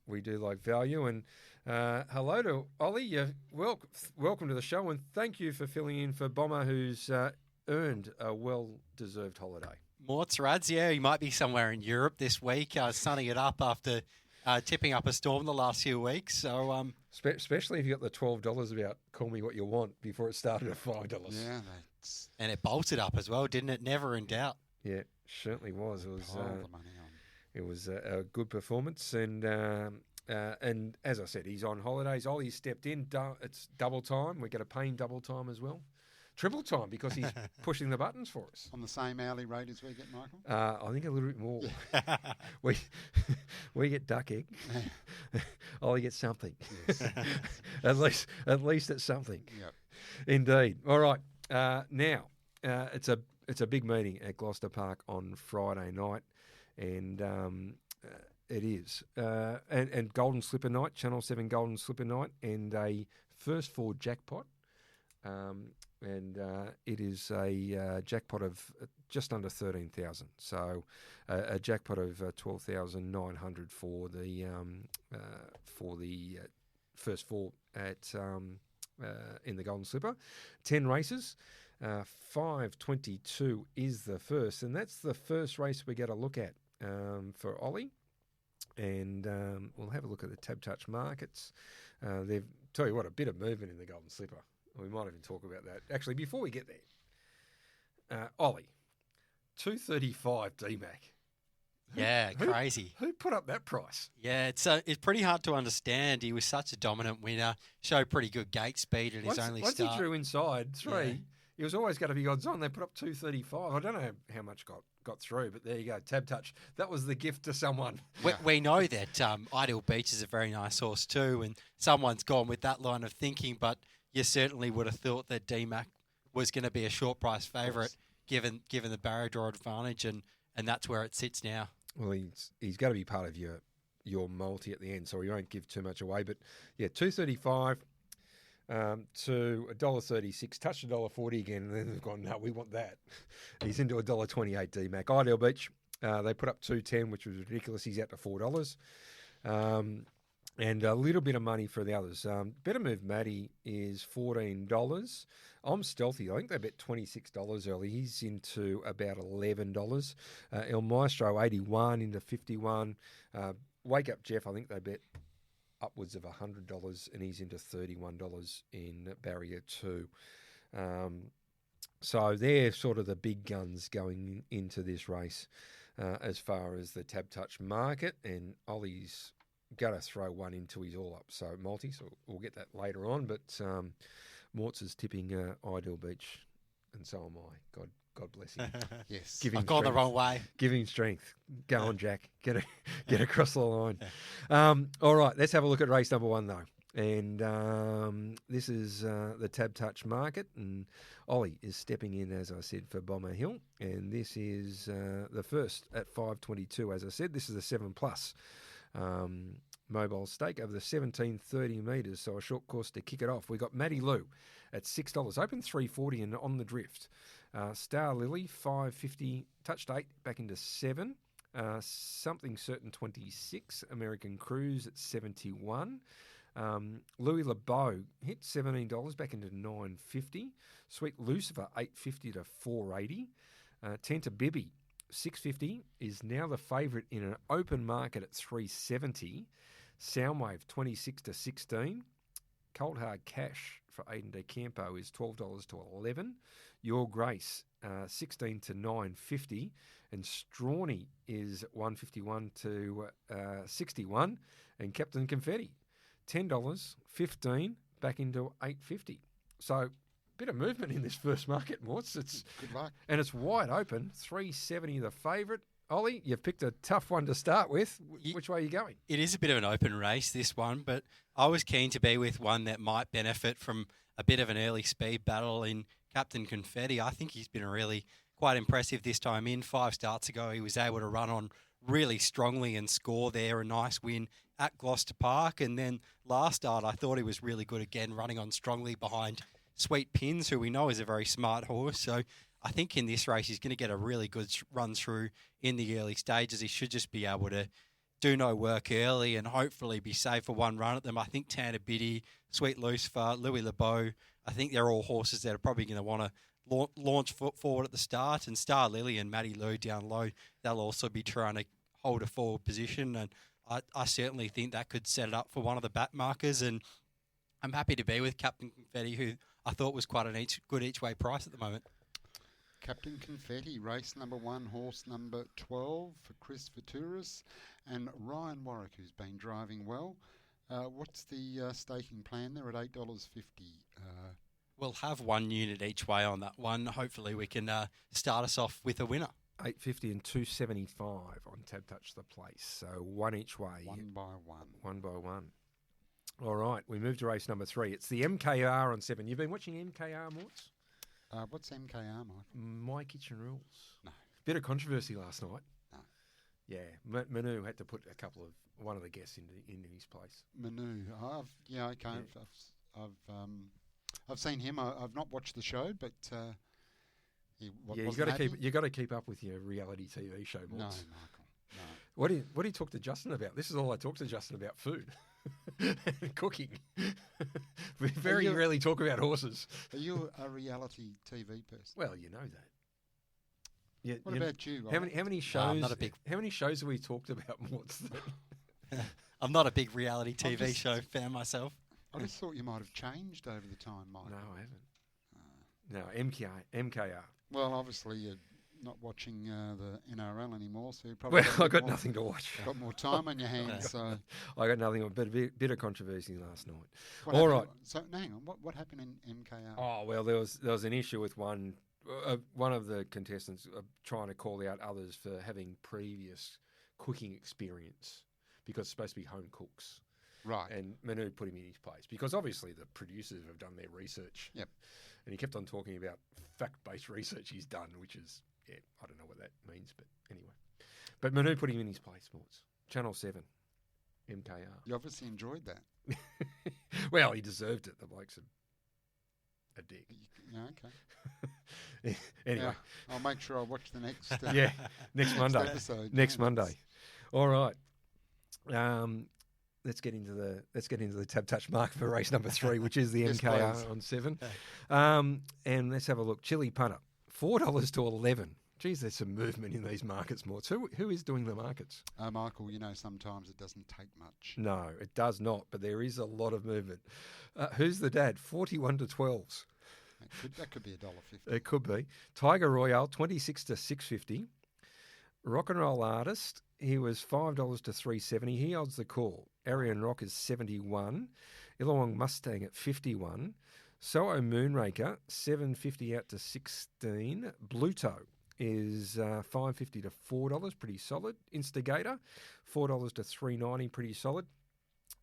We do like value. And hello to Ollie. Welcome to the show, and thank you for filling in for Bomber, who's earned a well-deserved holiday. Morts, Rads, yeah, he might be somewhere in Europe this week, sunning it up after tipping up a storm the last few weeks. So, especially if you got the $12 about "Call Me What You Want" before it started at $5. Yeah, and it bolted up as well, didn't it? Never in doubt. Yeah, certainly was. It was. Pile the money on. It was a good performance, and as I said, he's on holidays. Ollie stepped in. It's double time. We're going to pay him double time as well. Triple time because he's pushing the buttons for us. On the same hourly rate as we get, Michael? I think a little bit more. we get duck egg. Ollie gets something. Yes. at least it's something. Yep. Indeed. All right. Now it's a big meeting at Gloucester Park on Friday night, and it is and Golden Slipper night, Channel 7 Golden Slipper night, and a first four jackpot. And it is a jackpot of just under 13,000. So a jackpot of 12,900 for the first four at in the Golden Slipper. 10 races. 5:22 is the first, and that's the first race we get a look at for Ollie. And we'll have a look at the Tab Touch markets. They've tell you what, a bit of movement in the Golden Slipper. We might even talk about that. Actually, before we get there, Ollie, 235 DMAC. Yeah, crazy. Who put up that price? Yeah, it's pretty hard to understand. He was such a dominant winner, showed pretty good gate speed at his only start. Once he drew inside three, he was always going to be odds on. They put up 235. I don't know how much got through, but there you go. Tab Touch. That was the gift to someone. We know that Ideal Beach is a very nice horse too, and someone's gone with that line of thinking, but you certainly would have thought that DMAC was going to be a short price favourite given the barrier draw advantage, and that's where it sits now. Well, he's going to be part of your multi at the end, so we won't give too much away. But yeah, 235 to $1.36, touched $1.40 again, and then they've gone, no, we want that. He's into $1.28 DMAC. Ideal Beach, they put up 210, which was ridiculous. He's out to $4. And a little bit of money for the others. Better Move Matty is $14. I'm Stealthy. I think they bet $26 early. He's into about $11. El Maestro, 81 into 51. Wake Up Jeff, I think they bet upwards of $100, and he's into $31 in Barrier 2. So they're sort of the big guns going into this race as far as the Tab Touch market, and Ollie's got to throw one into his all up. So multi, so we'll get that later on. But Mortz is tipping Ideal Beach, and so am I. God bless him. Yes, I've gone the wrong way. Give him strength. Go on, Jack. Get across the line. All right, let's have a look at race number 1 though. And this is the Tab Touch market, and Ollie is stepping in, as I said, for Bomber Hill, and this is the first at 5:22. As I said, this is a 7+ mobile stake over the 1730 metres, so a short course to kick it off. We got Matty Lou at $6, open 340 and on the drift. Star Lily 550, touched 8 back into 7. Something Certain 26, American Cruise at 71. Louis LeBeau hit $17 back into 950. Sweet Lucifer 850 to 480. Tenta Bibby 650 is now the favourite in an open market at 370. Soundwave 26 to 16. Cold Hard Cash for Aiden De Campo is $12 to 11. Your Grace 16 to 9.50, and Strawny is 151 to 61, and Captain Confetti $10, 15 back into 8.50. So bit of movement in this first market, Morts. It's good luck, and it's wide open. 370 the favourite. Ollie, you've picked a tough one to start with. Which way are you going? It is a bit of an open race, this one, but I was keen to be with one that might benefit from a bit of an early speed battle in Captain Confetti. I think he's been really quite impressive this time in. 5 starts ago, he was able to run on really strongly and score there, a nice win at Gloucester Park. And then last start, I thought he was really good again, running on strongly behind Sweet Pins, who we know is a very smart horse. So I think in this race, he's going to get a really good run through in the early stages. He should just be able to do no work early and hopefully be safe for one run at them. I think Tana Biddy, Sweet Lucifer, Louis LeBeau, I think they're all horses that are probably going to want to launch forward at the start. And Star Lily and Matty Lou down low, they'll also be trying to hold a forward position. And I certainly think that could set it up for one of the back markers. And I'm happy to be with Captain Confetti, who I thought was quite a good each-way price at the moment. Captain Confetti, race number 1, horse number 12 for Chris Vituris, and Ryan Warwick, who's been driving well. What's the staking plan there at $8.50? We'll have 1 unit each way on that one. Hopefully we can start us off with a winner. $8.50 and $2.75 on Tab Touch the Place. So one each way. One by one. One by one. All right, we move to race number 3. It's the MKR on 7. You've been watching MKR, Morts? What's MKR, Mike? My Kitchen Rules. No. Bit of controversy last night. No. Yeah, Manu had to put one of the guests into his place. Manu, I've seen him. I've not watched the show, but you got to keep up with your reality TV show, Morts. No, Michael. No. What do you talk to Justin about? This is all I talk to Justin about: food. And cooking. We very rarely talk about horses. Are you a reality TV person? Well, you know that. Yeah, what about you? How many shows? How many shows have we talked about? Morts? I'm not a big reality TV show fan myself. I just thought you might have changed over the time, Mike. No, I haven't. No, MKR. Well, obviously you're not watching the NRL anymore, so you probably I got nothing to watch. Got more time on your hands, so I got nothing. A bit of controversy last night. All right. So hang on, what happened in MKR? Oh well, there was an issue with one of the contestants trying to call out others for having previous cooking experience because it's supposed to be home cooks. Right. And Manu put him in his place because obviously the producers have done their research. Yep. And he kept on talking about fact-based research he's done, which is, I don't know what that means, but anyway. But Manu put him in his place, Morts. Channel 7, MKR. You obviously enjoyed that. Well, he deserved it. The bloke's a dick. Yeah, okay. Anyway. Yeah, I'll make sure I watch the next next Monday. Episode. Next Monday. All right. Let's get into the Tab Touch mark for race number 3, which is the MKR please. on 7. And let's have a look. Chili Punter, $4 to 11. Geez, there's some movement in these markets, Morts. Who is doing the markets? Michael, sometimes it doesn't take much. No, it does not, but there is a lot of movement. Who's the dad? 41 to 12s. That could be $1.50. It could be. Tiger Royale, 26 to 6.50. Rock and Roll Artist, he was $5 to 3.70. He odds the call. Arian Rock is 71. Illawong Mustang at 51. Soho Moonraker, 7.50 out to 16. Bluto is $5.50 to $4, pretty solid. Instigator, $4 to $3.90, pretty solid.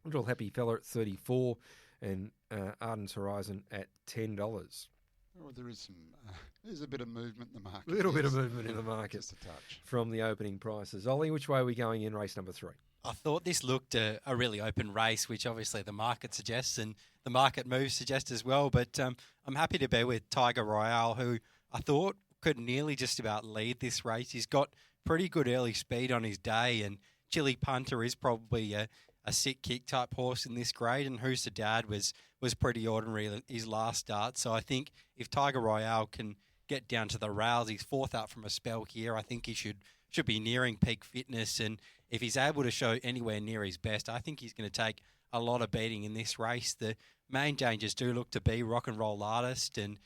Little Happy Fella at 34, and Arden's Horizon at $10. Oh, there's a bit of movement in the market. A little bit of movement in the market. Just a touch. From the opening prices. Ollie, which way are we going in race number 3? I thought this looked a really open race, which obviously the market suggests and the market moves suggest as well. But I'm happy to be with Tiger Royale, who I thought could nearly just about lead this race. He's got pretty good early speed on his day, and Chili Punter is probably a sick kick type horse in this grade, and Who's the Dad was pretty ordinary his last start. So I think if Tiger Royale can get down to the rails. He's fourth up from a spell here. I think he should be nearing peak fitness, and if he's able to show anywhere near his best, I think he's going to take a lot of beating in this race. The main dangers do look to be Rock and Roll Artist and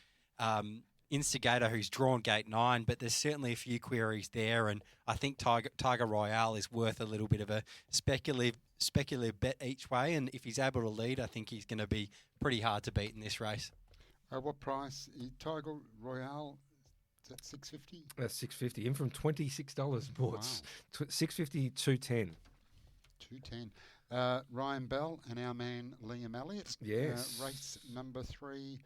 Instigator, who's drawn gate 9, but there's certainly a few queries there, and I think Tiger Royale is worth a little bit of a speculative bet each way, and if he's able to lead, I think he's going to be pretty hard to beat in this race. What price? Tiger Royale, is that $6.50? That's $6.50, in from $26 boards. Wow. $6.50, $2.10. $2.10. Ryan Bell and our man Liam Elliott. Yes. Race number 3.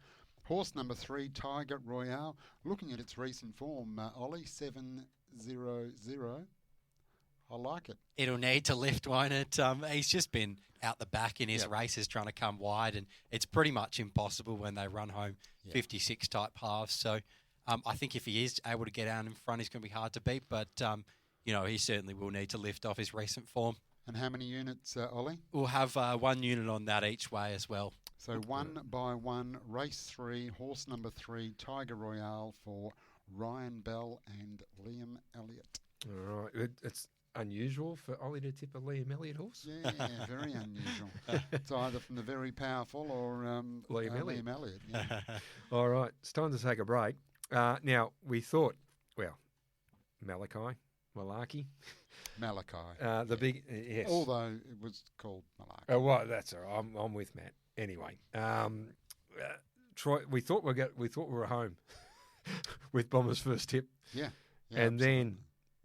Horse number 3, Tiger Royale. Looking at its recent form, Oli 700. I like it. It'll need to lift, won't it? He's just been out the back in his races trying to come wide, and it's pretty much impossible when they run home 56 type halves. So I think if he is able to get out in front, he's going to be hard to beat. But, he certainly will need to lift off his recent form. And how many units, Ollie? We'll have 1 unit on that each way as well. So 1 by 1, race 3, horse number 3, Tiger Royale for Ryan Bell and Liam Elliott. All right. It's unusual for Ollie to tip a Liam Elliott horse. Yeah, very unusual. It's either from the very powerful or Liam Elliott. Liam Elliott. Yeah. All right. It's time to take a break. Now, we thought, Malarkey. The big, yes. Although it was called Malarkey. Oh, well, that's all right. I'm with Matt. Anyway, Troy, we thought we were home with Bomber's first tip. Yeah. And then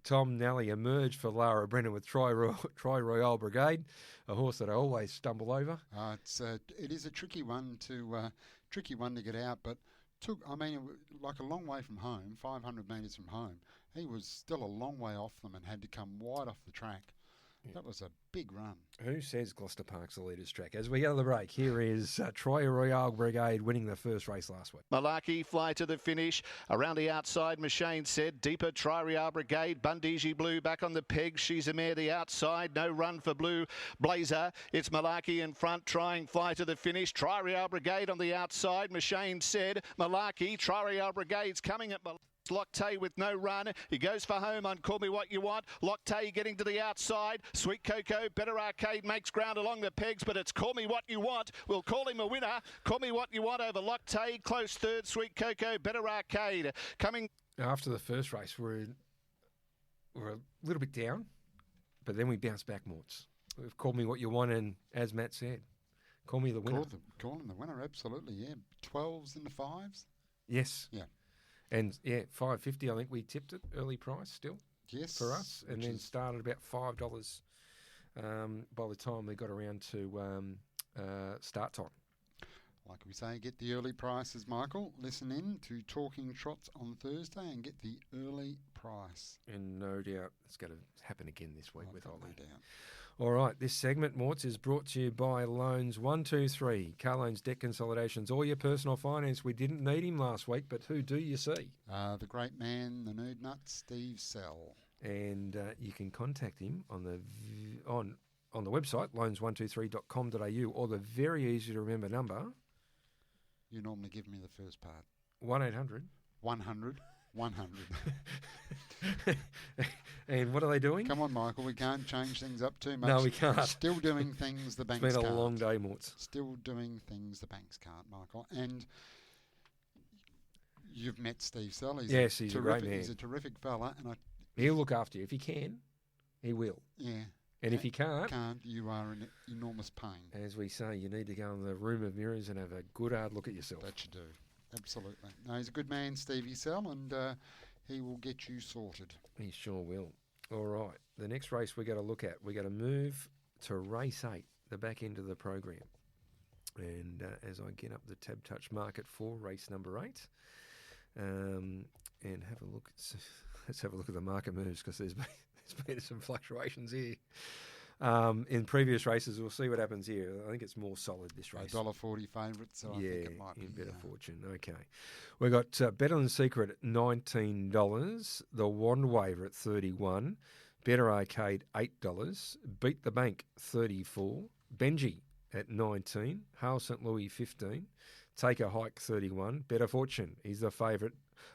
Tom Nally emerged for Lara Brennan with Tri Royale Brigade, a horse that I always stumble over. It is a tricky one to get out, but like a long way from home, 500 metres from home. He was still a long way off them and had to come wide off the track. That was a big run. Who says Gloucester Park's the leader's track? As we go to the break, here is Troy Royale Brigade winning the first race last week. Malarkey fly to the finish. Around the outside, Machine said. Deeper, Troy Royale Brigade. Bundiji Blue back on the pegs. She's a mare the outside. No run for Blue Blazer. It's Malarkey in front, trying fly to the finish. Troy Royale Brigade on the outside. Machine said. Malarkey, Troy Royale Brigade's coming at Malarkey. Loctay with no run. He goes for home on Call Me What You Want. Loctay getting to the outside. Sweet Cocoa, Better Arcade makes ground along the pegs, but it's Call Me What You Want. We'll call him a winner. Call Me What You Want over Loctay. Close third, Sweet Cocoa, Better Arcade. Coming after the first race, we're a little bit down, but then we bounced back, Morts. We've called Me What You Want, and as Matt said, call me the winner. Call him the winner, absolutely, yeah. 12s and the 5s? Yes. Yeah. And, $5.50, I think we tipped it, early price still. Yes. For us, and then started about $5 by the time we got around to start time. Like we say, get the early prices, Michael. Listen in to Talking Trots on Thursday and get the early price. And no doubt it's going to happen again this week with Ollie. No doubt. All right, this segment, Morts, is brought to you by Loans 123, Callaghan's Debt Consolidations, all your personal finance. We didn't need him last week, but who do you see? The great man, the nerd nut, Steve Sell. And you can contact him on the website, loans123.com.au, or the very easy to remember number. You normally give me the first part. 1-800. 100. And what are they doing? Come on, Michael, we can't change things up too much. No, we can't. Still doing things the banks can't. It's been a long day, Morts. Still doing things the banks can't, Michael. And you've met Steve Sell. He's a great man. He's a terrific fella. And he'll look after you. If he can, he will. Yeah. And if he can't, you are in enormous pain. As we say, you need to go in the room of mirrors and have a good hard look at yourself. That you do. Absolutely. No, he's a good man, Stevie Sell, and he will get you sorted. He sure will. All right. The next race we got to look at, we got to move to race 8, the back end of the program. And as I get up the tab touch market for race number 8, and have a look. Let's have a look at the market moves because there's been some fluctuations here. In previous races, we'll see what happens here. I think it's more solid this race. $1.40 favourite, so I think it might be better fortune. Okay. We've got Better Than Secret at $19, The Wand Waver at $31, Better Arcade $8, Beat the Bank $34, Benji at $19, Hale St. Louis $15, Take a Hike $31, Better Fortune, he's the favourite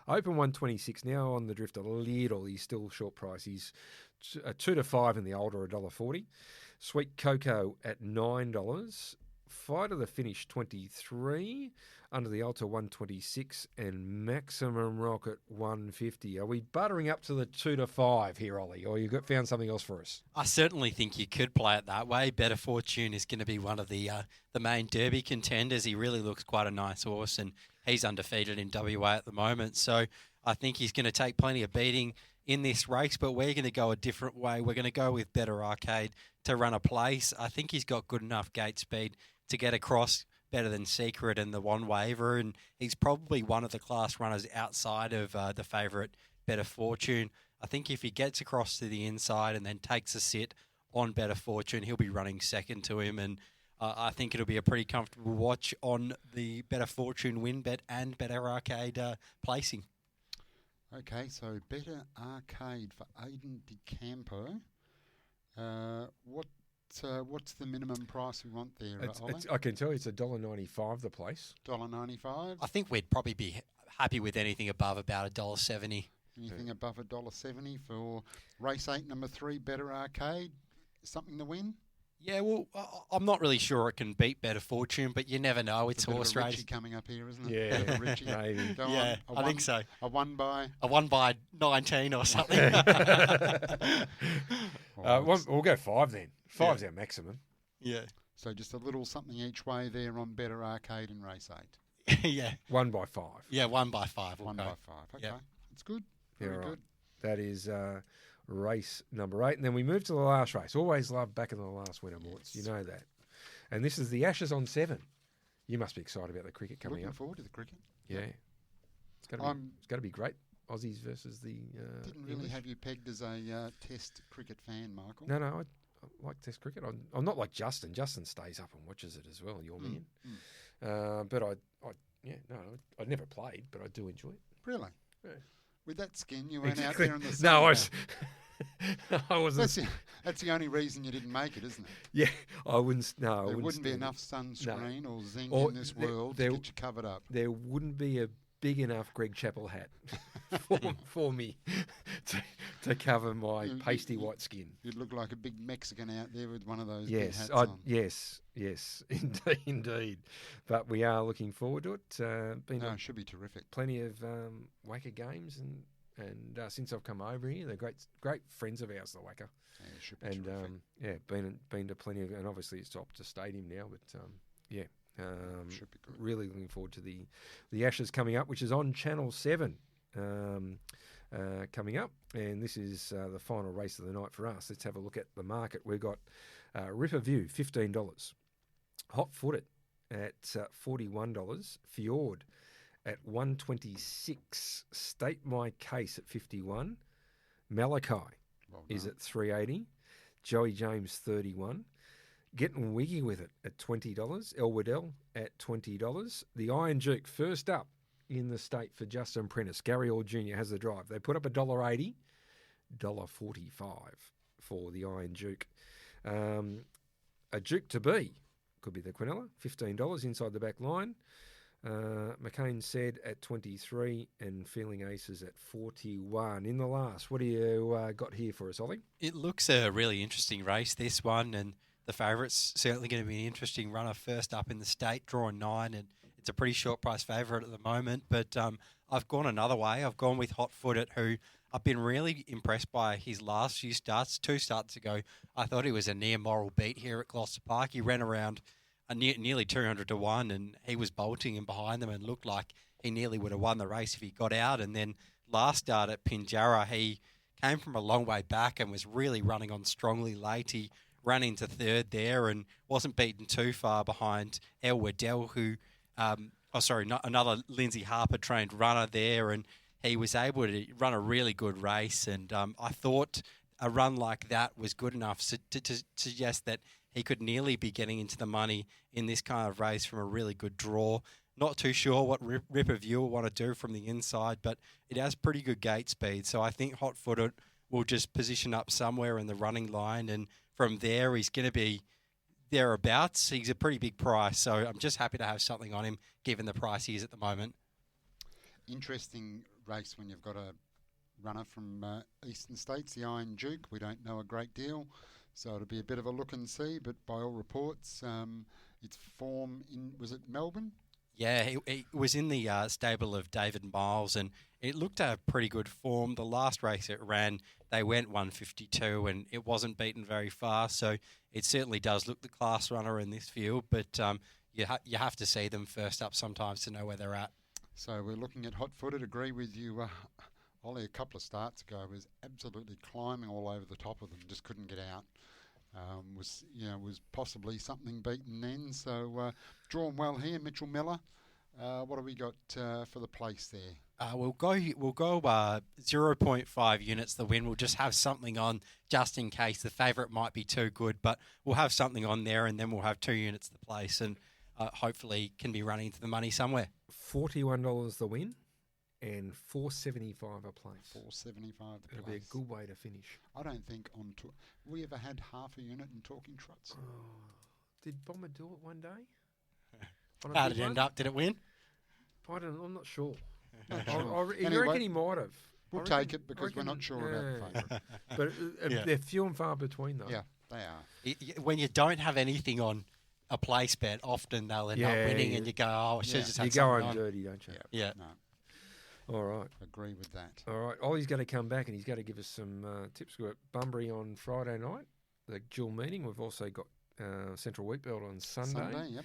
Open 126 now on the drift a little. He's still short price. He's 2 to 5 in the older, $1.40. Sweet Cocoa at $9. Fight of the Finish 23. Under the Alta 126 and Maximum Rocket 150. Are we buttering up to the 2 to 5 here, Ollie, or you found something else for us? I certainly think you could play it that way. Better Fortune is going to be one of the main Derby contenders. He really looks quite a nice horse, and he's undefeated in WA at the moment. So I think he's going to take plenty of beating in this race, but we're going to go a different way. We're going to go with Better Arcade to run a place. I think he's got good enough gate speed to get across better than Secret and the One Waver, and he's probably one of the class runners outside of the favourite Better Fortune. I think if he gets across to the inside and then takes a sit on Better Fortune, he'll be running second to him, and I think it'll be a pretty comfortable watch on the Better Fortune win bet and Better Arcade placing. Okay, so Better Arcade for Aidan DeCampo. What's the minimum price we want there, Ollie? I can tell you it's $1.95 the place. $1.95? I think we'd probably be happy with anything above about $1.70. Anything above $1.70 for race 8, number 3, Better Arcade? Something to win? Yeah, well, I'm not really sure it can beat Better Fortune, but you never know. It's horse race coming up here, isn't it? Yeah, Richie. maybe. Go yeah, on. I think so. A 1 by 19 or something. We'll go 5 then. 5's our maximum. Yeah. So just a little something each way there on Better Arcade in race 8. Yeah. 1 by 5. Yeah, 1 by 5. 1 by 5. Okay, Yep. that's good. Yeah, Very right. good. That is race number 8. And then we move to the last race. Always love back in the last winner, Morts. You know that. And this is the Ashes on 7. You must be excited about the cricket coming Looking up. forward to the cricket. Yeah. It's going to be great. Aussies versus the Didn't really English. have you pegged as a Test cricket fan, Michael. No, I like Test cricket. I'm not like Justin. Justin stays up and watches it as well. Your man. But I never played, but I do enjoy it. Really? Yeah. With that skin, you went Exactly. out there in the sun. No, I wasn't. That's the only reason you didn't make it, isn't it? Yeah, I wouldn't. No, There wouldn't be stand enough it. sunscreen or zinc Or in this there- world there- to get you covered up. There wouldn't be a big enough Greg Chappell hat for me to cover my pasty white skin. You'd look like a big Mexican out there with one of those big Yes, hats on. yes, indeed. But we are looking forward to it. It should be terrific. Plenty of Wacker games, and since I've come over here, they're great friends of ours, the Wacker. Yeah, it should be terrific. Been to plenty of, and obviously it's up to stadium now, but should be good. Really looking forward to the Ashes coming up, which is on Channel 7 coming up, and this is the final race of the night for us. Let's have a look at the market. We've got Ripper View, $15. Hot Footed at $41. Fjord at $126. State My Case at $51. Malachi is at $3.80. Joey James $31. Getting Wiggy with it at $20. El Waddell at $20. The Iron Duke first up in the state for Justin Prentice. Gary Orr Jr. has the drive. They put up $1.80, $1.45 for the Iron Duke. A Duke to be could be the Quinella, $15 inside the back line. McCain said at 23 and Feeling Aces at 41. In the last, what do you got here for us, Ollie? It looks a really interesting race, this one, and the favourite's certainly going to be an interesting runner first up in the state, drawing 9, and it's a pretty short price favourite at the moment. But I've gone another way. I've gone with Hot Footed, who I've been really impressed by his last few starts. 2 starts ago, I thought he was a near moral beat here at Gloucester Park. He ran around nearly 200 to 1, and he was bolting in behind them and looked like he nearly would have won the race if he got out. And then last start at Pinjarra, he came from a long way back and was really running on strongly late. He ran into third there and wasn't beaten too far behind El Waddell, who, another Lindsay Harper trained runner there, and he was able to run a really good race. And I thought a run like that was good enough to suggest that he could nearly be getting into the money in this kind of race from a really good draw. Not too sure what Ripper View will want to do from the inside, but it has pretty good gate speed. So I think Hot Footed will just position up somewhere in the running line, and from there he's going to be thereabouts. He's a pretty big price, so I'm just happy to have something on him given the price he is at the moment. Interesting race when you've got a runner from Eastern States, the Iron Duke. We don't know a great deal, so it'll be a bit of a look and see. But by all reports, its form was it Melbourne? Yeah, he was in the stable of David Miles, and it looked a pretty good form. The last race it ran, they went 152, and it wasn't beaten very far. So it certainly does look the class runner in this field, but you have to see them first up sometimes to know where they're at. So we're looking at hot-footed. Agree with you. Ollie, a couple of starts ago, was absolutely climbing all over the top of them, just couldn't get out. Was possibly something beaten then. So drawn well here, Mitchell Miller. What have we got for the place there? We'll go 0.5 units the win. We'll just have something on just in case the favourite might be too good, but we'll have something on there, and then we'll have 2 units the place, and hopefully can be running into the money somewhere. $41 the win. And $4.75 a place. $4.75 the place. It'll be a good way to finish. I don't think we ever had half a unit in Talking Trots. Did Bomber do it one day? How did it end up? Did it win? I'm not sure. Anyway, you reckon he might have? We'll take it because we're not sure about the favourite. But they're few and far between, though. Yeah, they are. When you don't have anything on a place bet, often they'll end up winning, and you go, "Oh, I should have just had something on." You go on dirty, don't you? Yeah. No. All right. Agree with that. All right. Ollie's going to come back and he's going to give us some tips. We've got Bunbury on Friday night, the dual meeting. We've also got Central Wheatbelt on Sunday. Yep.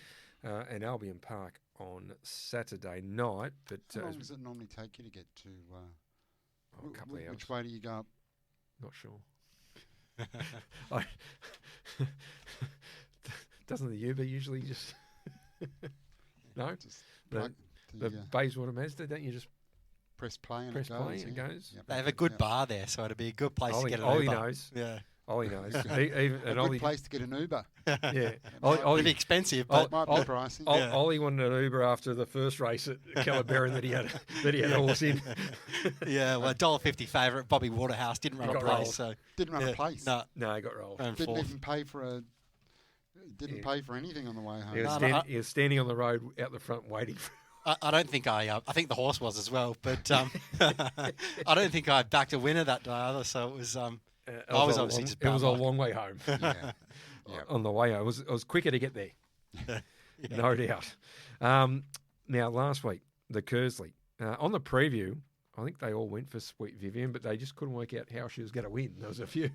And Albion Park on Saturday night. But how long does it normally take you to get to? A couple of hours. Which way do you go up? Not sure. Doesn't the Uber usually just... No? Just the Bayswater Mazda, don't you just... Press play and it goes. Yep. They have a good bar there, so it'd be a good place to get an Ollie Uber. knows. Yeah. Ollie knows. A good place to get an Uber. Yeah. It'd be expensive, but might be pricey. Ollie wanted an Uber after the first race at Callaghan that he had a horse in. Yeah, well, $1.50 favourite, Bobby Waterhouse didn't run a place. So didn't run a place. No, he got rolled. Didn't even pay for pay for anything on the way home. He was standing on the road out the front waiting for... I don't think I think the horse was as well, but I don't think I backed a winner that day either. So it was. I was obviously just. It was a long way home. Yeah. On the way home, it was quicker to get there. No doubt. Now last week, the Kersley on the preview, I think they all went for Sweet Vivian, but they just couldn't work out how she was going to win. There was a few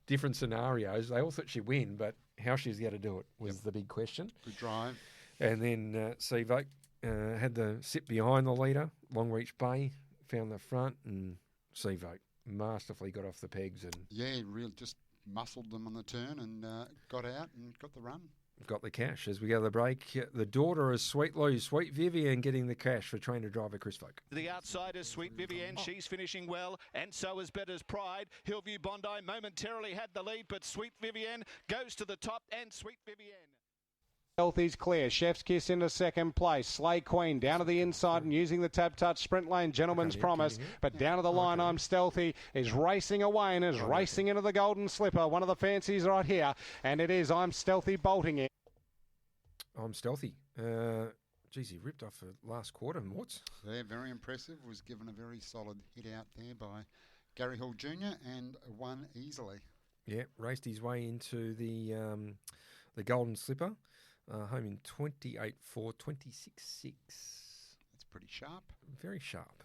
different scenarios. They all thought she'd win, but how she was going to do it was the big question. Good drive. And then Seavoke had the sit behind the leader, Longreach Bay, found the front, and Seavoke masterfully got off the pegs. And really just muscled them on the turn and got out and got the run. Got the cash. As we go to the break, the daughter is Sweet Vivian getting the cash for trainer driver Chris Folk. The outside is Sweet Vivian. She's finishing well, and so is Better's Pride. Hillview Bondi momentarily had the lead, but Sweet Vivian goes to the top, and Sweet Vivian. Healthy's clear. Chef's Kiss into second place. Slay Queen down to the inside and using the Tab Touch sprint lane. Gentleman's Promise. But down to the line, I'm Stealthy is racing away and is racing into the Golden Slipper. One of the fancies right here. And it is I'm Stealthy bolting it. I'm Stealthy. Geez, he ripped off the last quarter. Morts. They're very impressive. Was given a very solid hit out there by Gary Hall Jr. and won easily. Yeah, raced his way into the Golden Slipper. Home in 28.4, 26.6. That's pretty sharp. Very sharp.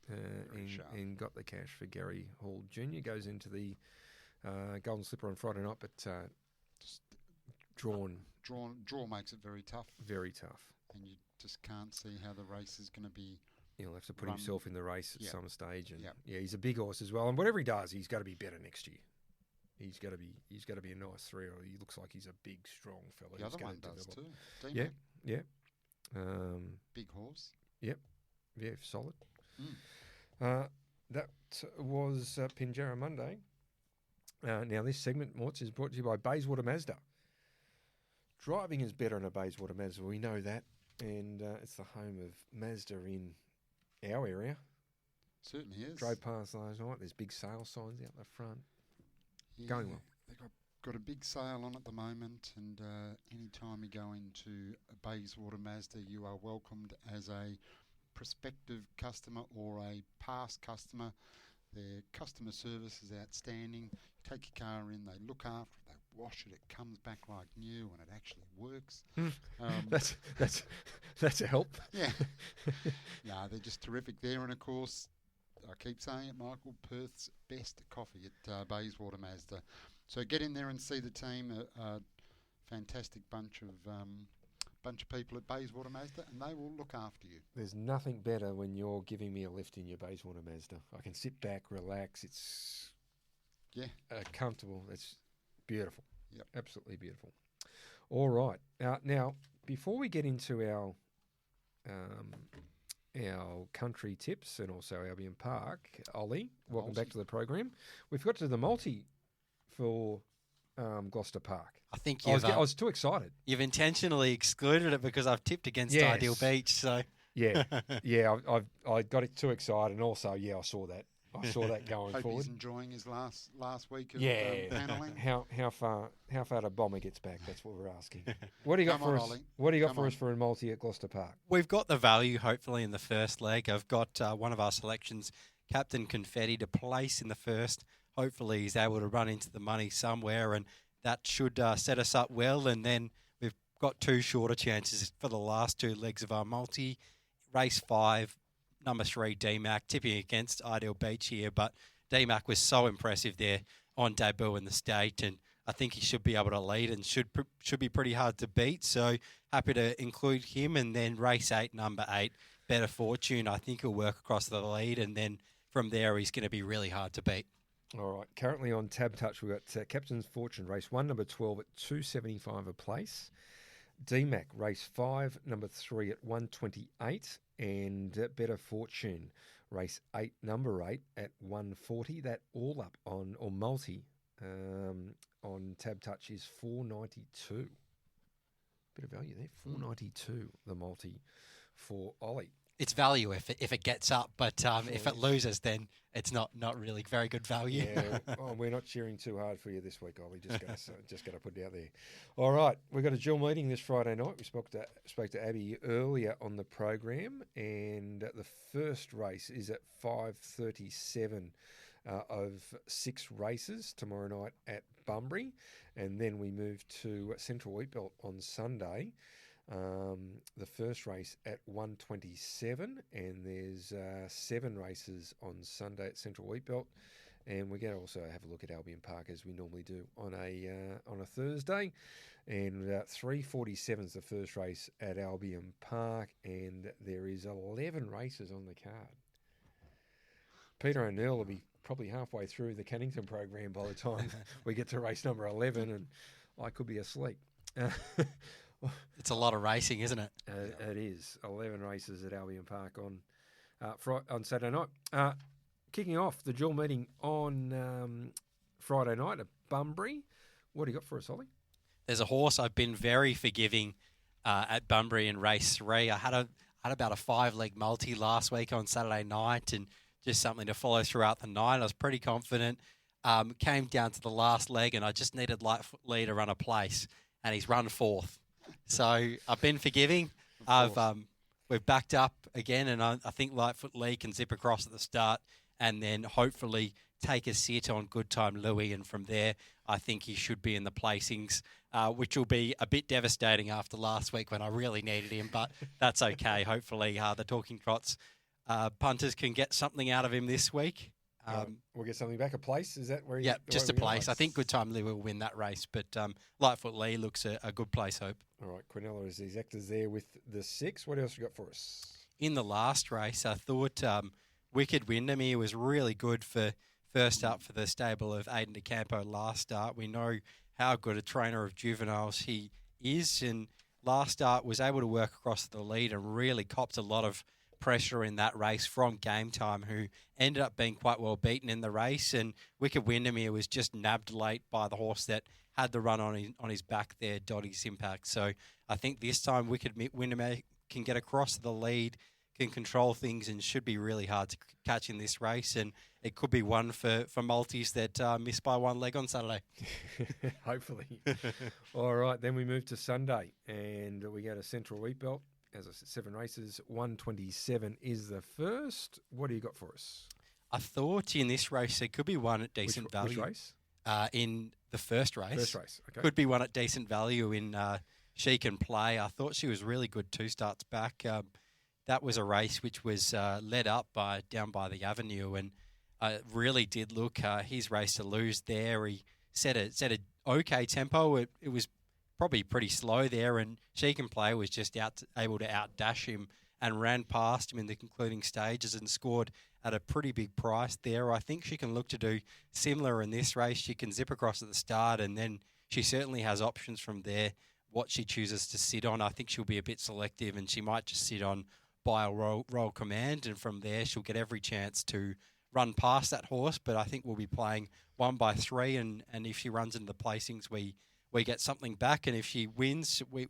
Very sharp. And got the cash for Gary Hall Jr. Goes into the Golden Slipper on Friday night, but just draw makes it very tough. Very tough. And you just can't see how the race is going to be. He'll have to put himself in the race at some stage. And yeah, he's a big horse as well. And whatever he does, he's got to be better next year. He's got to be a nice 3, or he looks like he's a big, strong fella. The other one does develop. too. Yeah. Big horse. Yep. Yeah, solid. That was Pinjarra Monday. Now this segment, Morts, is brought to you by Bayswater Mazda. Driving is better in a Bayswater Mazda. We know that, and it's the home of Mazda in our area. Certainly is. Drove past last night. There's big sale signs out the front. Yeah, going well. They've got a big sale on at the moment, and any time you go into a Bayswater Mazda, you are welcomed as a prospective customer or a past customer, their customer service is outstanding. You take your car in, they look after it, they wash it, it comes back like new, and it actually works. That's a help. Yeah. No, they're just terrific there. And of course, I keep saying it, Michael, Perth's best coffee at Bayswater Mazda. So get in there and see the team. A fantastic bunch of people at Bayswater Mazda, and they will look after you. There's nothing better when you're giving me a lift in your Bayswater Mazda. I can sit back, relax. It's comfortable. It's beautiful. Yep. Absolutely beautiful. All right. Now, before we get into our country tips and also Albion Park, Oli, welcome back to the program. We've got to the multi for Gloucester Park. I think I was too excited. You've intentionally excluded it because I've tipped against Ideal Beach. So yeah, I got it too excited, and also I saw that. I saw that going Hope forward. He's enjoying his last week of paneling. How far the bomber gets back? That's what we're asking. What do you got for us? Ollie. What do you got for us for a multi at Gloucester Park? We've got the value hopefully in the first leg. I've got one of our selections, Captain Confetti, to place in the first. Hopefully he's able to run into the money somewhere, and that should set us up well. And then we've got two shorter chances for the last two legs of our multi. Race 5, number 3, D-Mac, tipping against Ideal Beach here, but D-Mac was so impressive there on debut in the state, and I think he should be able to lead and should be pretty hard to beat. So happy to include him. And then race 8, number 8, Better Fortune. I think he'll work across the lead, and then from there he's going to be really hard to beat. All right. Currently on Tab Touch, we've got Captain's Fortune, race 1, number 12 at $2.75 a place. D-Mac, race 5, number 3 at $1.28. And Better Fortune, race 8, number 8 at $1.40. That all up on, or multi, on Tab Touch is $4.92. Bit of value there, $4.92, the multi for Oli. It's value if it gets up, but if it loses, then it's not really very good value. Yeah, we're not cheering too hard for you this week, Ollie. Just got to put it out there. All right, we've got a dual meeting this Friday night. We spoke to Abbey earlier on the program, and the first race is at 5:37 of 6 races tomorrow night at Bunbury, and then we move to Central Wheatbelt on Sunday. The first race at 1:27, and there's 7 races on Sunday at Central Wheatbelt, and we're going to also have a look at Albion Park as we normally do on a Thursday, and 3:47 is the first race at Albion Park, and there is 11 races on the card. Peter O'Neill will be probably halfway through the Cannington program by the time we get to race number 11, and I could be asleep. It's a lot of racing, isn't it? It is. 11 races at Albion Park on Saturday night. Kicking off the dual meeting on Friday night at Bunbury. What do you got for us, Ollie? There's a horse I've been very forgiving at Bunbury in race 3. I had about a 5-leg multi last week on Saturday night, and just something to follow throughout the night. I was pretty confident. Came down to the last leg, and I just needed Lightfoot Lee to run a place, and he's run 4th. So I've been forgiving. We've backed up again, and I think Lightfoot Lee can zip across at the start and then hopefully take a sit on Good Time Louis, and from there I think he should be in the placings, which will be a bit devastating after last week when I really needed him, but that's okay. Hopefully the Talking Trots punters can get something out of him this week. We'll get something back, a place? Is that where you... Yeah, just a place. I think Good Time Lee will win that race, but Lightfoot Lee looks a good place, Hope. All right, Quinella is these actors there with the 6. What else you got for us? In the last race, I thought Wicked Windermere was really good for first up for the stable of Aidan DeCampo last start. We know how good a trainer of juveniles he is, and last start was able to work across the lead and really copped a lot of pressure in that race from Game Time, who ended up being quite well beaten in the race, and Wicked Windermere was just nabbed late by the horse that had the run on his back there, Dottie's Impact. So I think this time Wicked Windermere can get across the lead, can control things, and should be really hard to catch in this race, and it could be one for multis that missed by 1 leg on Saturday. Hopefully. All right, then we move to Sunday, and we go to Central Wheatbelt. As I said, 7 races, 127 is the first. What do you got for us? I thought in this race there could be one at decent value. Which race? In the first race. First race, okay. Could be one at decent value in She Can Play. I thought she was really good 2 starts back. That was a race which was led up down by the Avenue, and really did look his race to lose there. He set a okay tempo. It was probably pretty slow there, and She Can Play was just able to outdash him and ran past him in the concluding stages and scored at a pretty big price there. I think she can look to do similar in this race. She can zip across at the start, and then she certainly has options from there, what she chooses to sit on. I think she'll be a bit selective, and she might just sit on by a roll command, and from there she'll get every chance to run past that horse. But I think we'll be playing 1 by 3, and if she runs into the placings, we get something back, and if she wins, we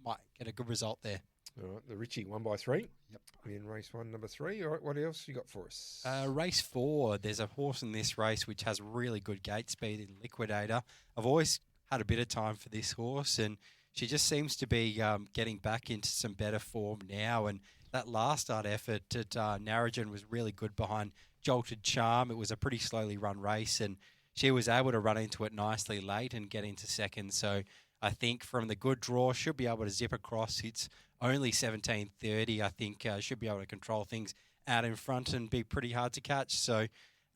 might get a good result there. All right, the Richie 1 by 3. Yep. In race 1, number 3. All right, what else you got for us? Race 4, there's a horse in this race which has really good gate speed in Liquidator. I've always had a bit of time for this horse, and she just seems to be getting back into some better form now. And that last start effort at Narrogin was really good behind Jolted Charm. It was a pretty slowly run race, and she was able to run into it nicely late and get into second. So I think from the good draw, should be able to zip across. It's only 17:30. I think should be able to control things out in front and be pretty hard to catch. So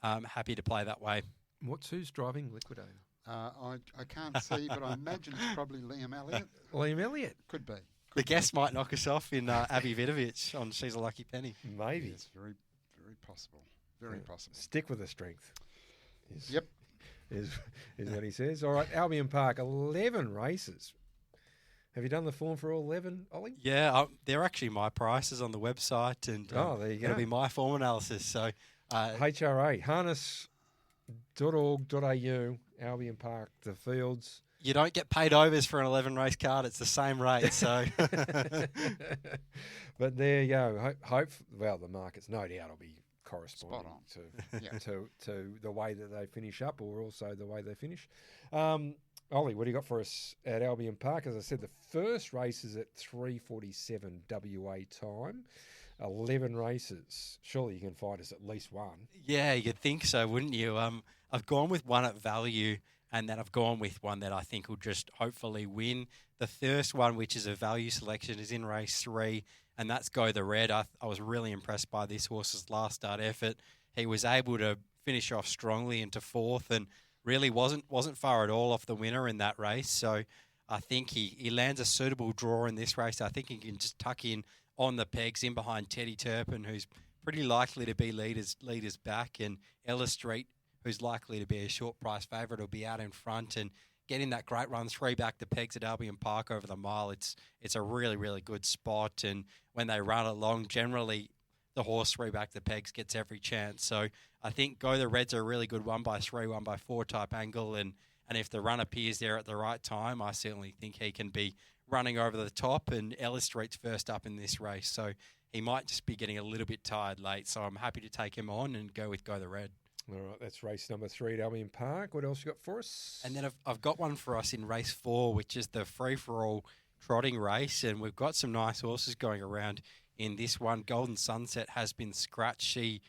I'm happy to play that way. Who's driving Liquidator? I can't see, but I imagine it's probably Liam Elliott. Liam Elliott? Could be. The guest might knock us off in Abbey Vidovich on She's a Lucky Penny. Maybe. It's very, very possible. Very possible. Stick with the strength. Yep. Is what he says. All right, Albion Park, 11 races. Have you done the form for all 11, Ollie? Yeah, they're actually my prices on the website, and there you go. It'll be my form analysis. So HRA, harness.org.au, Albion Park, the fields. You don't get paid overs for an 11 race card. It's the same rate. So, but there you go. Well, the markets no doubt will be corresponding to the way that they finish up, or also the way they finish. Ollie, what do you got for us at Albion Park? As I said, the first race is at 3:47 WA time. 11 races. Surely you can find us at least one. Yeah, you'd think so, wouldn't you? I've gone with one at value, and then I've gone with one that I think will just hopefully win. The first one, which is a value selection, is in race 3, and that's Go the Red. I was really impressed by this horse's last start effort. He was able to finish off strongly into 4th, and really wasn't far at all off the winner in that race. So I think he lands a suitable draw in this race. I think he can just tuck in on the pegs in behind Teddy Turpin, who's pretty likely to be leaders back, and Ella Street, who's likely to be a short price favourite, will be out in front, and getting that great run 3 back to pegs at Albion Park over the mile. It's a really, really good spot, and when they run along, generally the horse 3 back to pegs gets every chance. So I think Go the Red's a really good 1 by 3, 1 by 4 type angle, and if the run appears there at the right time, I certainly think he can be running over the top, and Ellis Street's first up in this race, so he might just be getting a little bit tired late, so I'm happy to take him on and go with Go the Red. All right, that's race number 3 at Albion Park. What else you got for us? And then I've got one for us in race 4, which is the free-for-all trotting race, and we've got some nice horses going around in this one. Golden Sunset has been scratched. She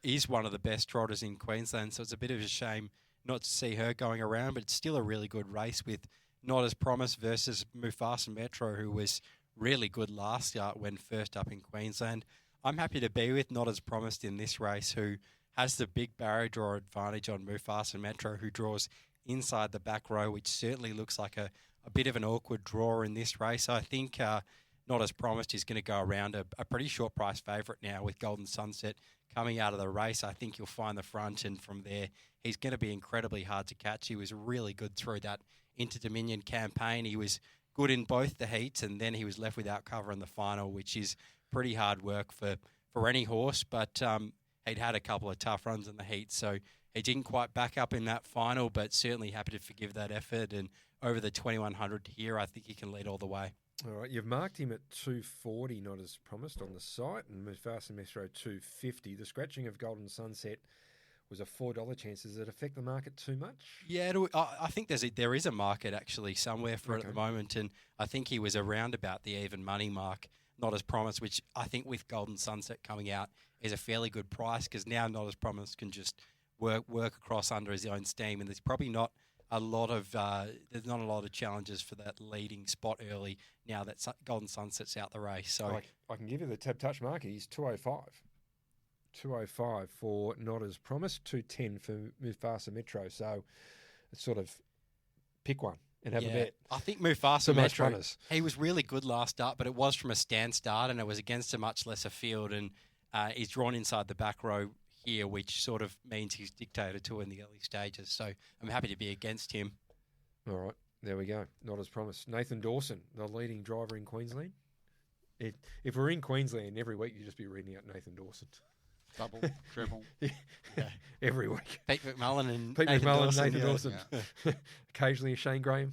is one of the best trotters in Queensland, so it's a bit of a shame not to see her going around, but it's still a really good race with Not As Promised versus Mufasa Metro, who was really good last start when first up in Queensland. I'm happy to be with Not As Promised in this race, who has the big barrier draw advantage on Mufasa Metro, who draws inside the back row, which certainly looks like a bit of an awkward draw in this race. I think Not As Promised is going to go around a pretty short price favourite now with Golden Sunset coming out of the race. I think you'll find the front, and from there he's going to be incredibly hard to catch. He was really good through that Inter-Dominion campaign. He was good in both the heats, and then he was left without cover in the final, which is pretty hard work for any horse, but he'd had a couple of tough runs in the heat, so he didn't quite back up in that final, but certainly happy to forgive that effort, and over the 2100 here, I think he can lead all the way. All right, you've marked him at 240, Not As Promised, on the site, and Mufasa Metro 250. The scratching of Golden Sunset was a $4 chance. Does it affect the market too much? Yeah, I think there is a market actually somewhere for it at the moment, and I think he was around about the even money mark, Not As Promised, which I think with Golden Sunset coming out is a fairly good price, because now Not As Promised can just work across under his own steam, and there's probably not a lot of challenges for that leading spot early now that Golden Sunset's out the race. So I can give you the Tab Touch market. He's 205. 205 for Not As Promised, 210 for Mufasa Metro. So sort of pick one and have a bet. I think Mufasa Metro, runners. He was really good last start, but it was from a stand start and it was against a much lesser field, and he's drawn inside the back row here, which sort of means he's dictated to in the early stages. So I'm happy to be against him. All right, there we go. Not As Promised. Nathan Dawson, the leading driver in Queensland. If we're in Queensland every week, you'd just be reading out Nathan Dawson. Double, triple. Every week. Pete McMullen and Nathan Dawson, Dawson. Yeah. Occasionally a Shane Graham.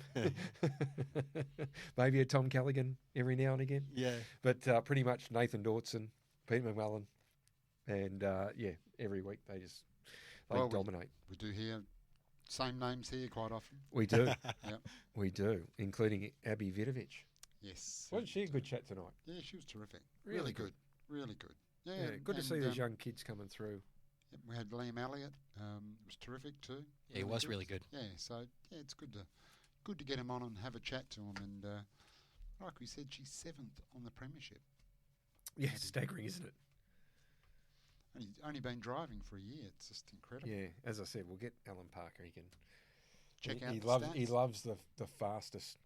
Maybe a Tom Callaghan every now and again. Yeah. But pretty much Nathan Dawson, Pete McMullen, and every week they dominate. We do hear same names here quite often. We do. Yep. We do, including Abbey Vidovich. Yes. Wasn't she a good chat tonight? Yeah, she was terrific. Really good. Really good. Yeah, good to see these young kids coming through. Yep, we had Liam Elliott. It was terrific too. Yeah, he was really good. Yeah, so it's good to get him on and have a chat to him. And like we said, she's 7th on the premiership. Yeah, staggering, isn't it? Only been driving for a year. It's just incredible. Yeah, as I said, we'll get Alan Parker. He can check out. He loves the fastest.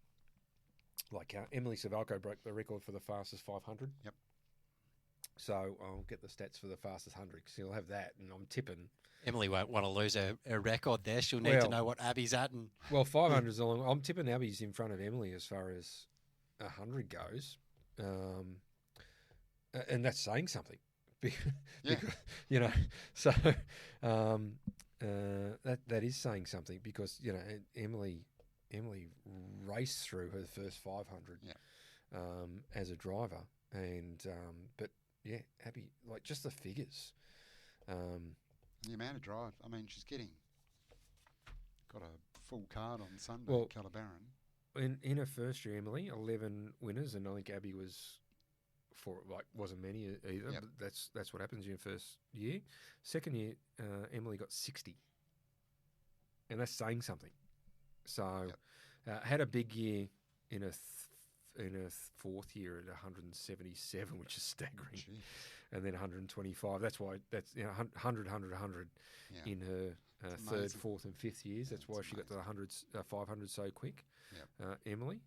Like Emily Savalco broke the record for the fastest 500. Yep. So I'll get the stats for the fastest 100 because he'll have that, and I'm tipping. Emily won't want to lose her record there. She'll need to know what Abbey's at. And 500's along. I'm tipping Abbey's in front of Emily as far as 100 goes, and that's saying something. Because, so that is saying something because Emily raced through her first 500 as a driver, and but. Yeah, Abbey, like just the figures. The amount of drive. I mean, she's got a full card on Sunday at Callaghan. In her first year, Emily, 11 winners, and I think Abbey wasn't many either. Yep. But that's what happens in your first year. Second year, Emily got 60, and that's saying something. So, had a big year in her fourth year at 177, which is staggering. Jeez. And then 125. That's why 100 in her third, fourth, and fifth years. That's why she got to the 500 so quick. Yep. Emily,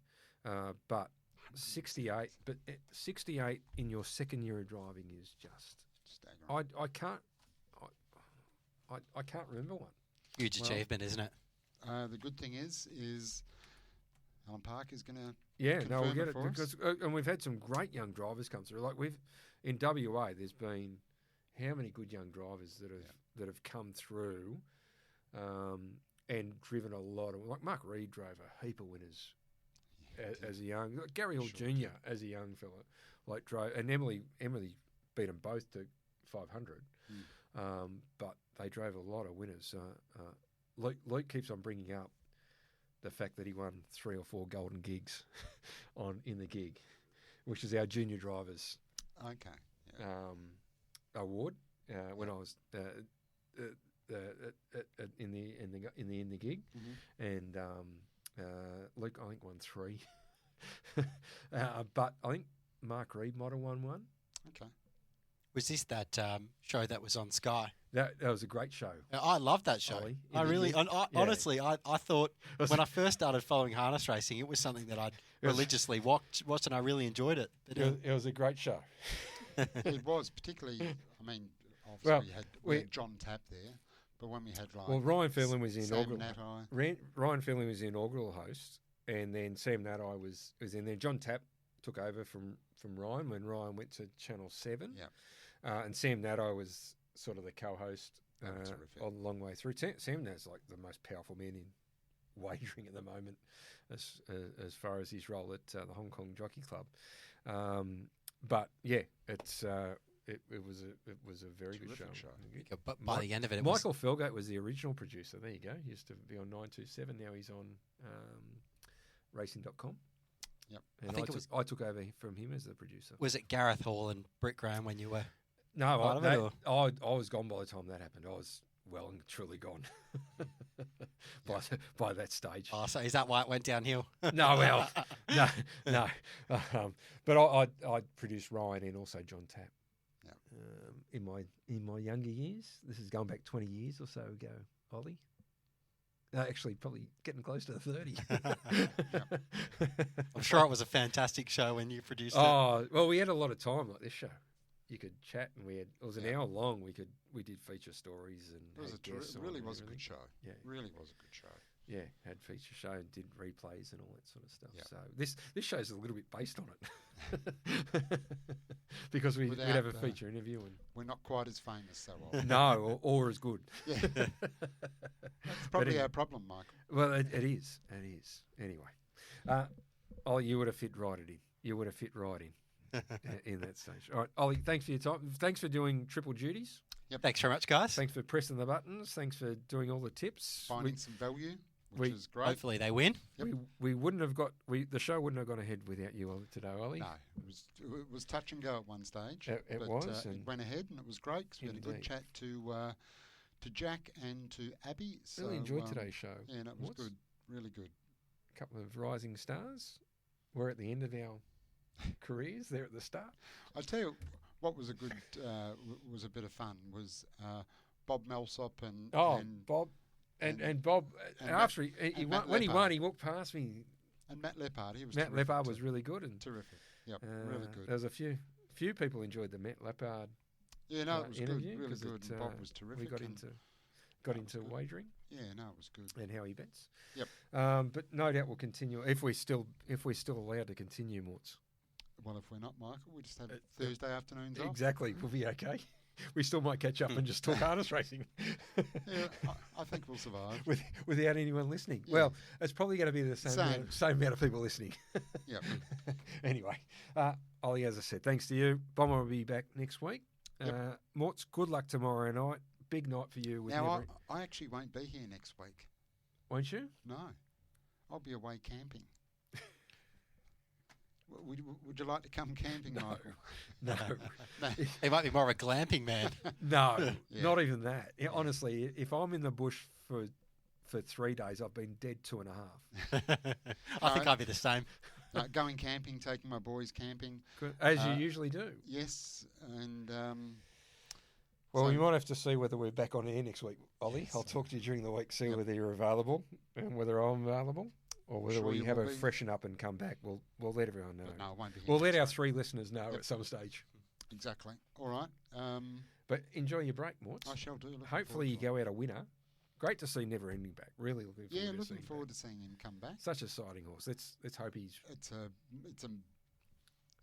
but 68. But 68 in your second year of driving is just staggering. I can't remember one. Huge achievement, isn't it? The good thing is Alan Park is going to. Yeah, no, we'll get it because, and we've had some great young drivers come through. Like in WA, there's been how many good young drivers that have come through, and driven a lot of. Like Mark Reed drove a heap of winners as a young. Gary Hall Jr. as a young fella, like drove, and Emily beat them both to 500, but they drove a lot of winners. Luke keeps on bringing up the fact that he won 3 or 4 golden gigs in the gig, which is our junior drivers award when I was in the gig, and Luke I think won 3, but I think Mark Reed might have won 1. Okay. Was this that show that was on Sky? That was a great show. I loved that show. Ollie, honestly, I thought when I first started following harness racing, it was something that I'd religiously watched, and I really enjoyed it. It was a great show. It was, particularly, I mean, obviously we had John Tapp there, but when we had Ryan Fielding was the inaugural. Natai. Ryan Fielding was the inaugural host, and then Sam Natai was in there. John Tapp took over from Ryan when Ryan went to Channel 7. Yeah. And Sam Natai was sort of the co-host a long way through. Sam Natai's like the most powerful man in wagering at the moment as far as his role at the Hong Kong Jockey Club. But yeah, it's it was a very good show. But by the end of it, Michael Felgate was the original producer. There you go. He used to be on 927. Now he's on racing.com. Yep. And I took over from him as the producer. Was it Gareth Hall and Britt Graham when you were? No, I was gone by the time that happened. I was well and truly gone by that stage. Oh, so is that why it went downhill? No, well, no. But I produced Ryan and also John Tapp. Yep. In my younger years, this is going back 20 years or so ago, Ollie. Actually, probably getting close to 30. I'm sure it was a fantastic show when you produced it. Oh, well, we had a lot of time like this show. You could chat, and it was an hour long. We did feature stories, and it really was a good show. Yeah, really was a good show. Yeah, had feature show and did replays and all that sort of stuff. Yep. So this show's a little bit based on it because we'd have a feature interview, and we're not quite as famous, so well. No, or as good. Yeah, that's probably our problem, Michael. Well, it is. It is. Anyway, Ollie, you would have fit right in. You would have fit right in that stage. All right, Ollie, thanks for your time. Thanks for doing triple duties. Yep. Thanks very much, guys. Thanks for pressing the buttons. Thanks for doing all the tips. Finding some value, which is great. Hopefully they win. Yep. We wouldn't have the show wouldn't have gone ahead without you today, Ollie. No, it was touch and go at one stage. It went ahead, and it was great because we had a good chat to Jack and to Abbey. So, really enjoyed today's show. Yeah, and it was good, really good. A couple of rising stars. We're at the end of our careers. They're at the start. I tell you, what was a good was a bit of fun was Bob Melsop and Bob and Bob and after he won, he walked past me. And Matt Leppard, Matt Leppard was really good and terrific. Yep, really good. There was a few people enjoyed the Matt Leppard. Yeah, no, it was interview good, really good. And Bob was terrific. We got into wagering. Yeah, no, it was good. And how he bets. Yep. But no doubt we'll continue if we're still allowed to continue, Morts. Well, if we're not, Michael, we just have Thursday afternoons off. Exactly, we'll be okay. We still might catch up and just talk harness racing. Yeah, I think we'll survive. Without anyone listening. Yeah. Well, it's probably going to be the same amount of people listening. Yep. Anyway, Ollie, as I said, thanks to you. Bomber will be back next week. Yep. Morts, good luck tomorrow night. Big night for you. Now, I actually won't be here next week. Won't you? No. I'll be away camping. Would you like to come camping, Michael? No. He might be more of a glamping man. No, not even that. Yeah, honestly, if I'm in the bush for 3 days, I've been dead 2.5. I think I'd be the same. Going camping, taking my boys camping. As you usually do. Yes, and... well, we might have to see whether we're back on air next week, Ollie. Yes. I'll talk to you during the week, see whether you're available and whether I'm available. Or whether we have a freshen up and come back, we'll let everyone know. No, it won't be. We'll let our 3 listeners know at some stage. Exactly. All right. But enjoy your break, Morts. I shall do. Hopefully you go out a winner. Great to see Never Ending back. Really looking forward to seeing him come back. Such a exciting horse. Let's hope he's. It's an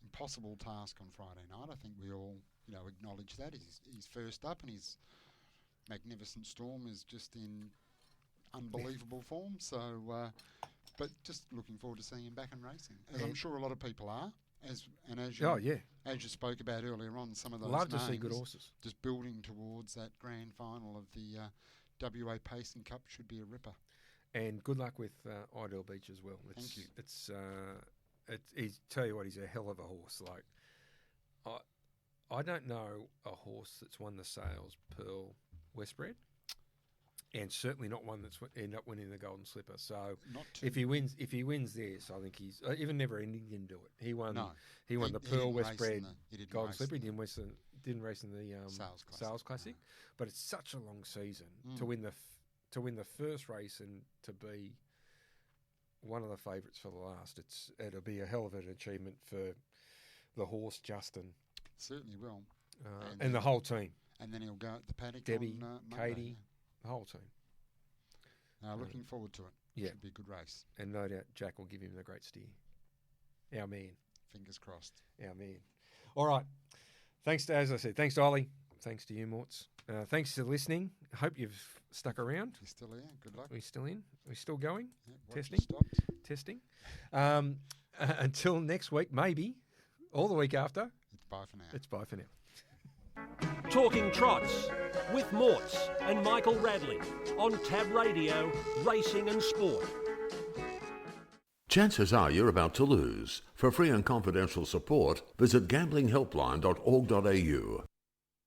impossible task on Friday night. I think we all acknowledge that he's first up, and his Magnificent Storm is just in unbelievable form. So. But just looking forward to seeing him back and racing, as I'm sure a lot of people are. As you spoke about earlier on, some of those love names, to see good horses. Just building towards that grand final of the WA Pacing Cup should be a ripper. And good luck with Idle Beach as well. Thank you. Tell you what, he's a hell of a horse. Like, I don't know a horse that's won the Sales Pearl Westbred. And certainly not one that's end up winning the Golden Slipper. So if he wins this, I think he's even Never Ending didn't do it. He won. He won the Pearl Westbred Golden Slipper. He didn't race in the Sales Classic. But it's such a long season to win the first race and to be one of the favourites for the last. It'll be a hell of an achievement for the horse Justin. Certainly will. And the whole team. And then he'll go at the paddock. Debbie, on, Katie. The whole team. Looking forward to it. Yeah. Should be a good race. And no doubt Jack will give him the great steer. Our man. Fingers crossed. Our man. All right. As I said, thanks to Ollie. Thanks to you, Morts. Thanks for listening. I hope you've stuck around. You're still here. Good luck. We're still in. We're still going. Yeah, Testing. Until next week, maybe. Or the week after. It's bye for now. It's bye for now. Talking Trots with Morts and Michael Radley on Tab Radio, Racing and Sport. Chances are you're about to lose. For free and confidential support, visit gamblinghelpline.org.au.